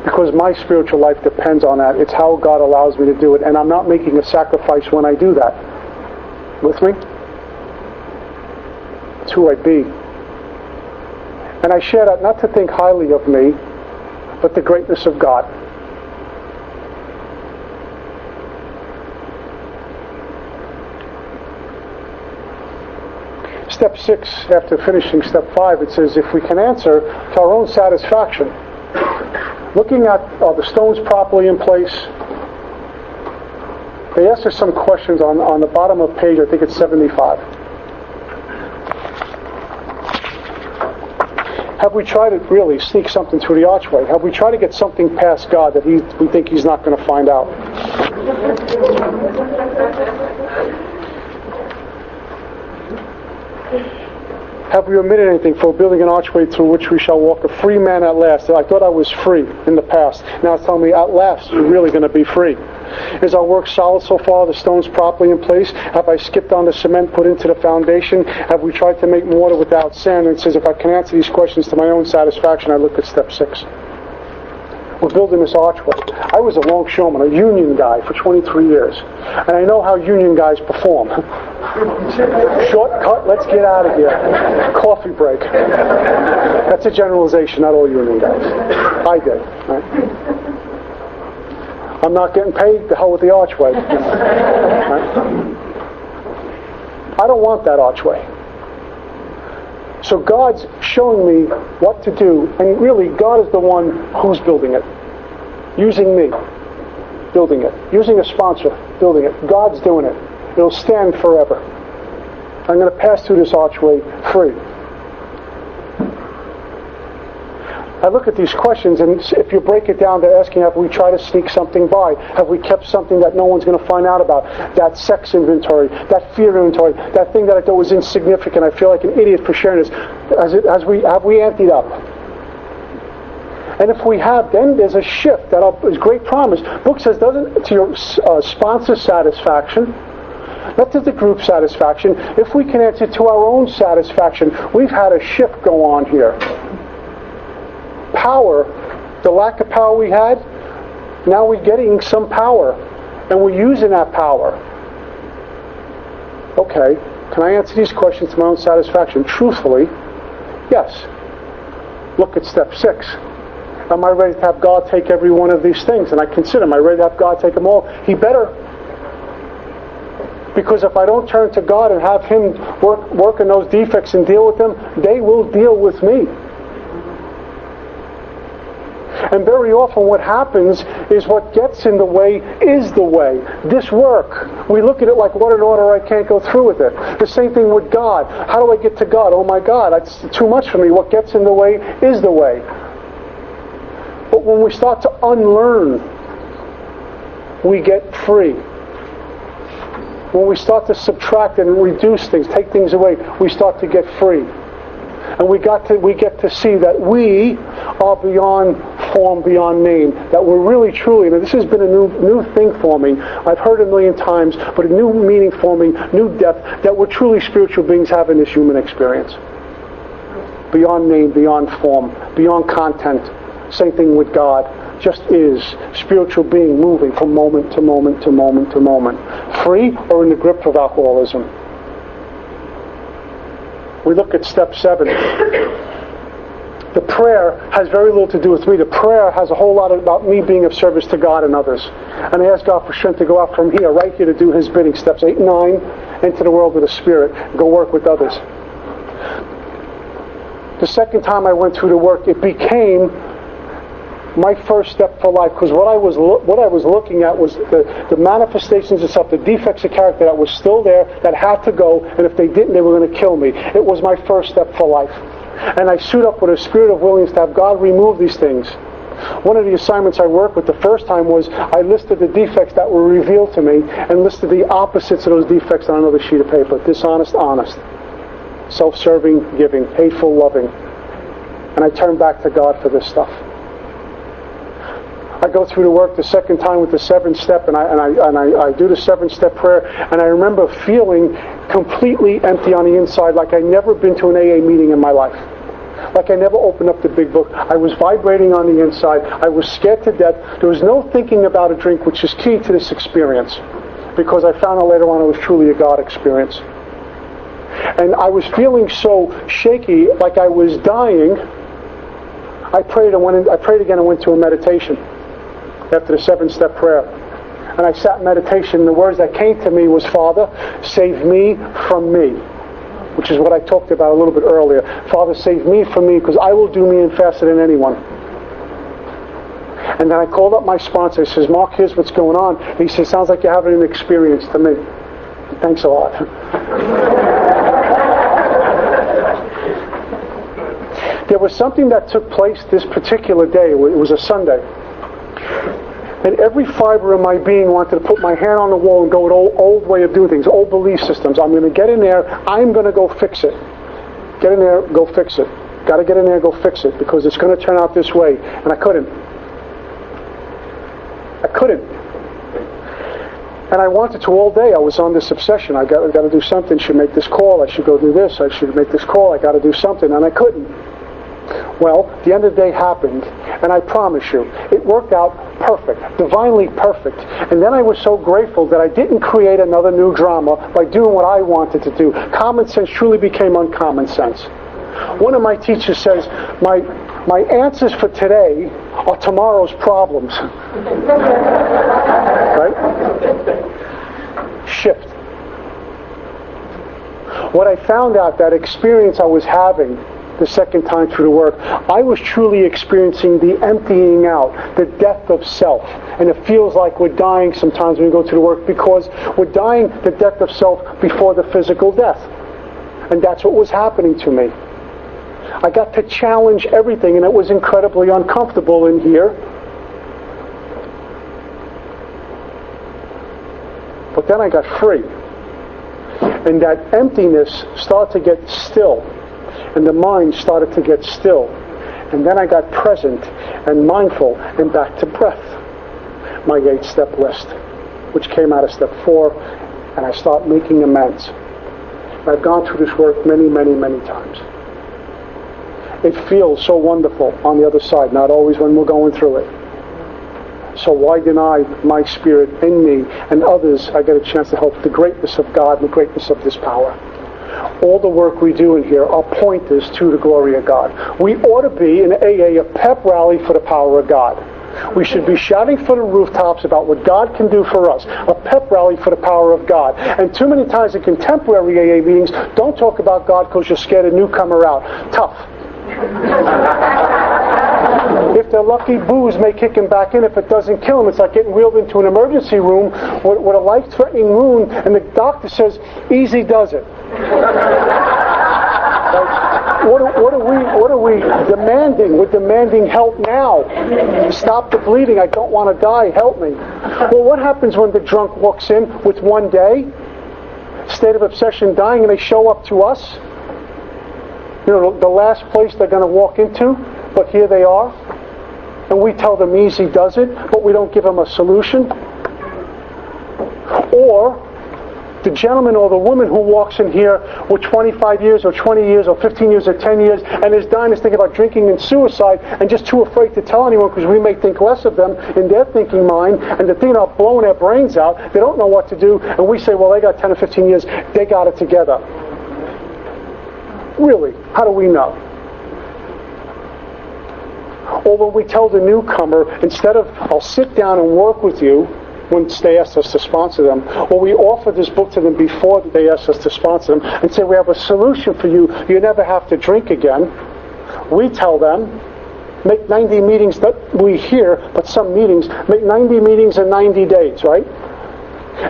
Because my spiritual life depends on that. It's how God allows me to do it. And I'm not making a sacrifice when I do that. With me? It's who I be. And I share that not to think highly of me, but the greatness of God. Step 6, after finishing step 5, it says, if we can answer to our own satisfaction, looking at the stones properly in place, they ask us some questions on the bottom of page, I think it's 75. Have we tried to really sneak something through the archway? Have we tried to get something past God that we think He's not going to find out? Have we omitted anything for building an archway through which we shall walk a free man at last? I thought I was free in the past. Now it's telling me at last you're really going to be free. Is our work solid so far? The stones properly in place? Have I skipped on the cement put into the foundation? Have we tried to make mortar without sand? And it says if I can answer these questions to my own satisfaction, I look at step 6. We're building this archway. I was a longshoreman, a union guy for 23 years. And I know how union guys perform. Shortcut, let's get out of here. Coffee break. That's a generalization, not all union guys. I did. Right? I'm not getting paid, the hell with the archway. Right? I don't want that archway. So God's showing me what to do, and really God is the one who's building it. Using me, building it. Using a sponsor, building it. God's doing it. It'll stand forever. I'm going to pass through this archway free. I look at these questions, and if you break it down, they're asking, have we tried to sneak something by? Have we kept something that no one's going to find out about? That sex inventory, that fear inventory, that thing that I thought was insignificant. I feel like an idiot for sharing this. Have we emptied up? And if we have, then there's a shift that is great promise. Book says, doesn't to your sponsor's satisfaction, not to the group satisfaction. If we can answer to our own satisfaction, we've had a shift go on here. Power, the lack of power we had, now we're getting some power, and we're using that power. Okay, can I answer these questions to my own satisfaction? Truthfully, yes. Look at step 6. Am I ready to have God take every one of these things? And I consider, am I ready to have God take them all? He better. Because if I don't turn to God and have Him work in those defects and deal with them, they will deal with me. And very often what happens is what gets in the way is the way. This work, we look at it like, what an order, I can't go through with it. The same thing with God. How do I get to God? Oh my God, that's too much for me. What gets in the way is the way. But when we start to unlearn we get free. When we start to subtract and reduce things, take things away, we start to get free. And we get to see that we are beyond form, beyond name. That we're really, truly, and this has been a new thing for me. I've heard a million times, but a new meaning for me, new depth, that we're truly spiritual beings having this human experience. Beyond name, beyond form, beyond content. Same thing with God. Just is. Spiritual being moving from moment to moment to moment to moment. Free or in the grip of alcoholism. We look at step 7. The prayer has very little to do with me. The prayer has a whole lot about me being of service to God and others. And I ask God for strength to go out from here, right here, to do His bidding. Steps 8 and 9, into the world of the Spirit. Go work with others. The second time I went through the work, it became my first step for life, because what I was looking at was the manifestations of self, the defects of character that was still there, that had to go, and if they didn't, they were going to kill me. It was my first step for life. And I suit up with a spirit of willingness to have God remove these things. One of the assignments I worked with the first time was I listed the defects that were revealed to me and listed the opposites of those defects on another sheet of paper. Dishonest, honest. Self-serving, giving. Hateful, loving. And I turned back to God for this stuff. I go through the work the second time with the 7th step, and I do the 7th-step prayer, and I remember feeling completely empty on the inside, like I'd never been to an AA meeting in my life. Like I never opened up the big book. I was vibrating on the inside. I was scared to death. There was no thinking about a drink, which is key to this experience, because I found out later on it was truly a God experience. And I was feeling so shaky, like I was dying. I prayed again and went to a meditation after the 7th-step prayer. And I sat in meditation, and the words that came to me was, Father, save me from me. Which is what I talked about a little bit earlier. Father, save me from me, because I will do me in faster than anyone. And then I called up my sponsor. He says, Mark, here's what's going on. And he says, sounds like you're having an experience to me. Thanks a lot. There was something that took place this particular day. It was a Sunday. And every fiber of my being wanted to put my hand on the wall and go with old way of doing things, old belief systems. I'm going to get in there. I'm going to go fix it. Get in there, go fix it. Got to get in there, go fix it, because it's going to turn out this way. And I couldn't. And I wanted to all day. I was on this obsession. I got to do something. Should make this call. I should go do this. I should make this call. I got to do something. And I couldn't. Well, the end of the day happened, and I promise you, it worked out perfect, divinely perfect. And then I was so grateful that I didn't create another new drama by doing what I wanted to do. Common sense truly became uncommon sense. One of my teachers says, my answers for today are tomorrow's problems. Right? Shift. What I found out, that experience I was having the second time through the work, I was truly experiencing the emptying out, the death of self. And it feels like we're dying sometimes when we go to the work, because we're dying the death of self before the physical death. And that's what was happening to me. I got to challenge everything, and it was incredibly uncomfortable in here. But then I got free. And that emptiness started to get still. And the mind started to get still. And then I got present and mindful and back to breath. My 8-step list, which came out of step 4, and I start making amends. I've gone through this work many, many, many times. It feels so wonderful on the other side, not always when we're going through it. So why deny my spirit in me and others? I get a chance to help the greatness of God and the greatness of this power. All the work we do in here are pointers to the glory of God. We ought to be in AA a pep rally for the power of God. We should be shouting from the rooftops about what God can do for us. A pep rally for the power of God. And too many times in contemporary AA meetings, don't talk about God because you're scared a newcomer out. Tough. If they're lucky, booze may kick him back in. If it doesn't kill him, it's like getting wheeled into an emergency room with a life-threatening wound, and the doctor says, easy does it. What are we demanding? We're demanding help now. Stop the bleeding. I don't want to die. Help me. Well, what happens when the drunk walks in with one day, state of obsession, dying, and they show up to us? You know, the last place they're going to walk into, but here they are. And we tell them easy does it, but we don't give them a solution. Or the gentleman or the woman who walks in here with 25 years or 20 years or 15 years or 10 years and is dying, is thinking about drinking and suicide and just too afraid to tell anyone because we may think less of them in their thinking mind, and they're thinking about blowing their brains out. They don't know what to do, and we say, well, they got 10 or 15 years. They got it together. Really? How do we know? Or when we tell the newcomer, instead of, I'll sit down and work with you, when they ask us to sponsor them, or we offer this book to them before they ask us to sponsor them and say, we have a solution for you. You never have to drink again. We tell them, make 90 meetings, that we hear, but some meetings, make 90 meetings in 90 days, right?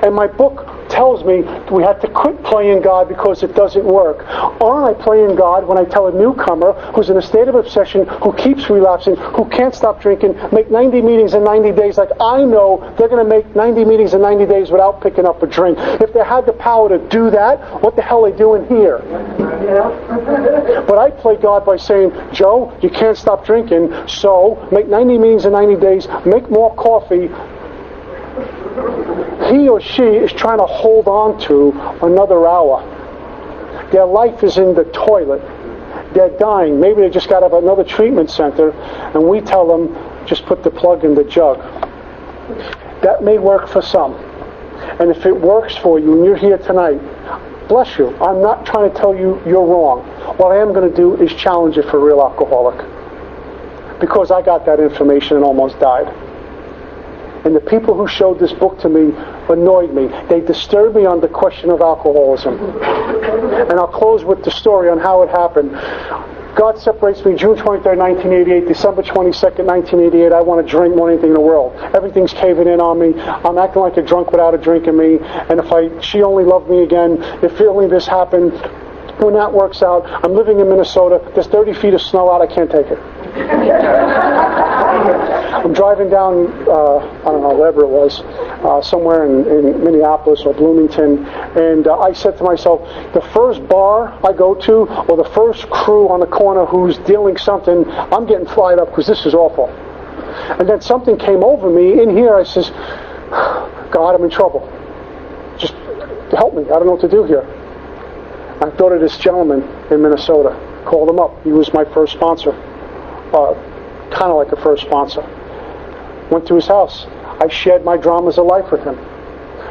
And my book tells me we have to quit playing God because it doesn't work. Aren't I playing God when I tell a newcomer who's in a state of obsession, who keeps relapsing, who can't stop drinking, make 90 meetings in 90 days, like I know they're going to make 90 meetings in 90 days without picking up a drink. If they had the power to do that, what the hell are they doing here? But I play God by saying, Joe, you can't stop drinking, so make 90 meetings in 90 days, make more coffee. He or she is trying to hold on to another hour. Their life is in the toilet. They're dying. Maybe they just got out of another treatment center, and we tell them, just put the plug in the jug. That may work for some. And if it works for you and you're here tonight, bless you. I'm not trying to tell you you're wrong. What I am going to do is challenge you for a real alcoholic. Because I got that information and almost died. And the people who showed this book to me annoyed me. They disturbed me on the question of alcoholism. And I'll close with the story on how it happened. God separates me June 23rd, 1988, December 22nd, 1988. I want to drink more than anything in the world. Everything's caving in on me. I'm acting like a drunk without a drink in me. And if she only loved me again, if only this happened. When that works out, I'm living in Minnesota. There's 30 feet of snow out. I can't take it. I'm driving down, I don't know, wherever it was, somewhere in Minneapolis or Bloomington, and I said to myself, the first bar I go to, or the first crew on the corner who's dealing something, I'm getting fired up because this is awful. And then something came over me in here. I says, God, I'm in trouble. Just help me. I don't know what to do here. I thought of this gentleman in Minnesota. Called him up. He was my first sponsor. Kind of like a first sponsor. Went to his house. I shared my dramas of life with him.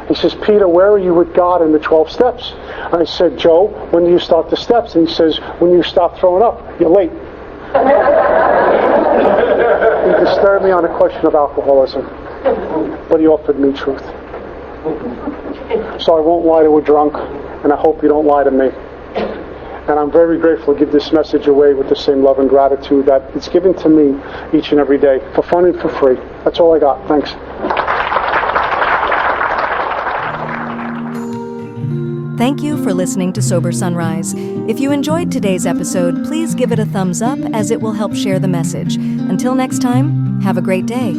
He says, Peter, where are you with God in the 12 steps? And I said, Joe, when do you start the steps? And he says, when you stop throwing up, you're late. He disturbed me on a question of alcoholism. But he offered me truth. So I won't lie to a drunk, and I hope you don't lie to me. And I'm very grateful to give this message away with the same love and gratitude that it's given to me each and every day, for fun and for free. That's all I got. Thanks. Thank you for listening to Sober Sunrise. If you enjoyed today's episode, please give it a thumbs up, as it will help share the message. Until next time, have a great day.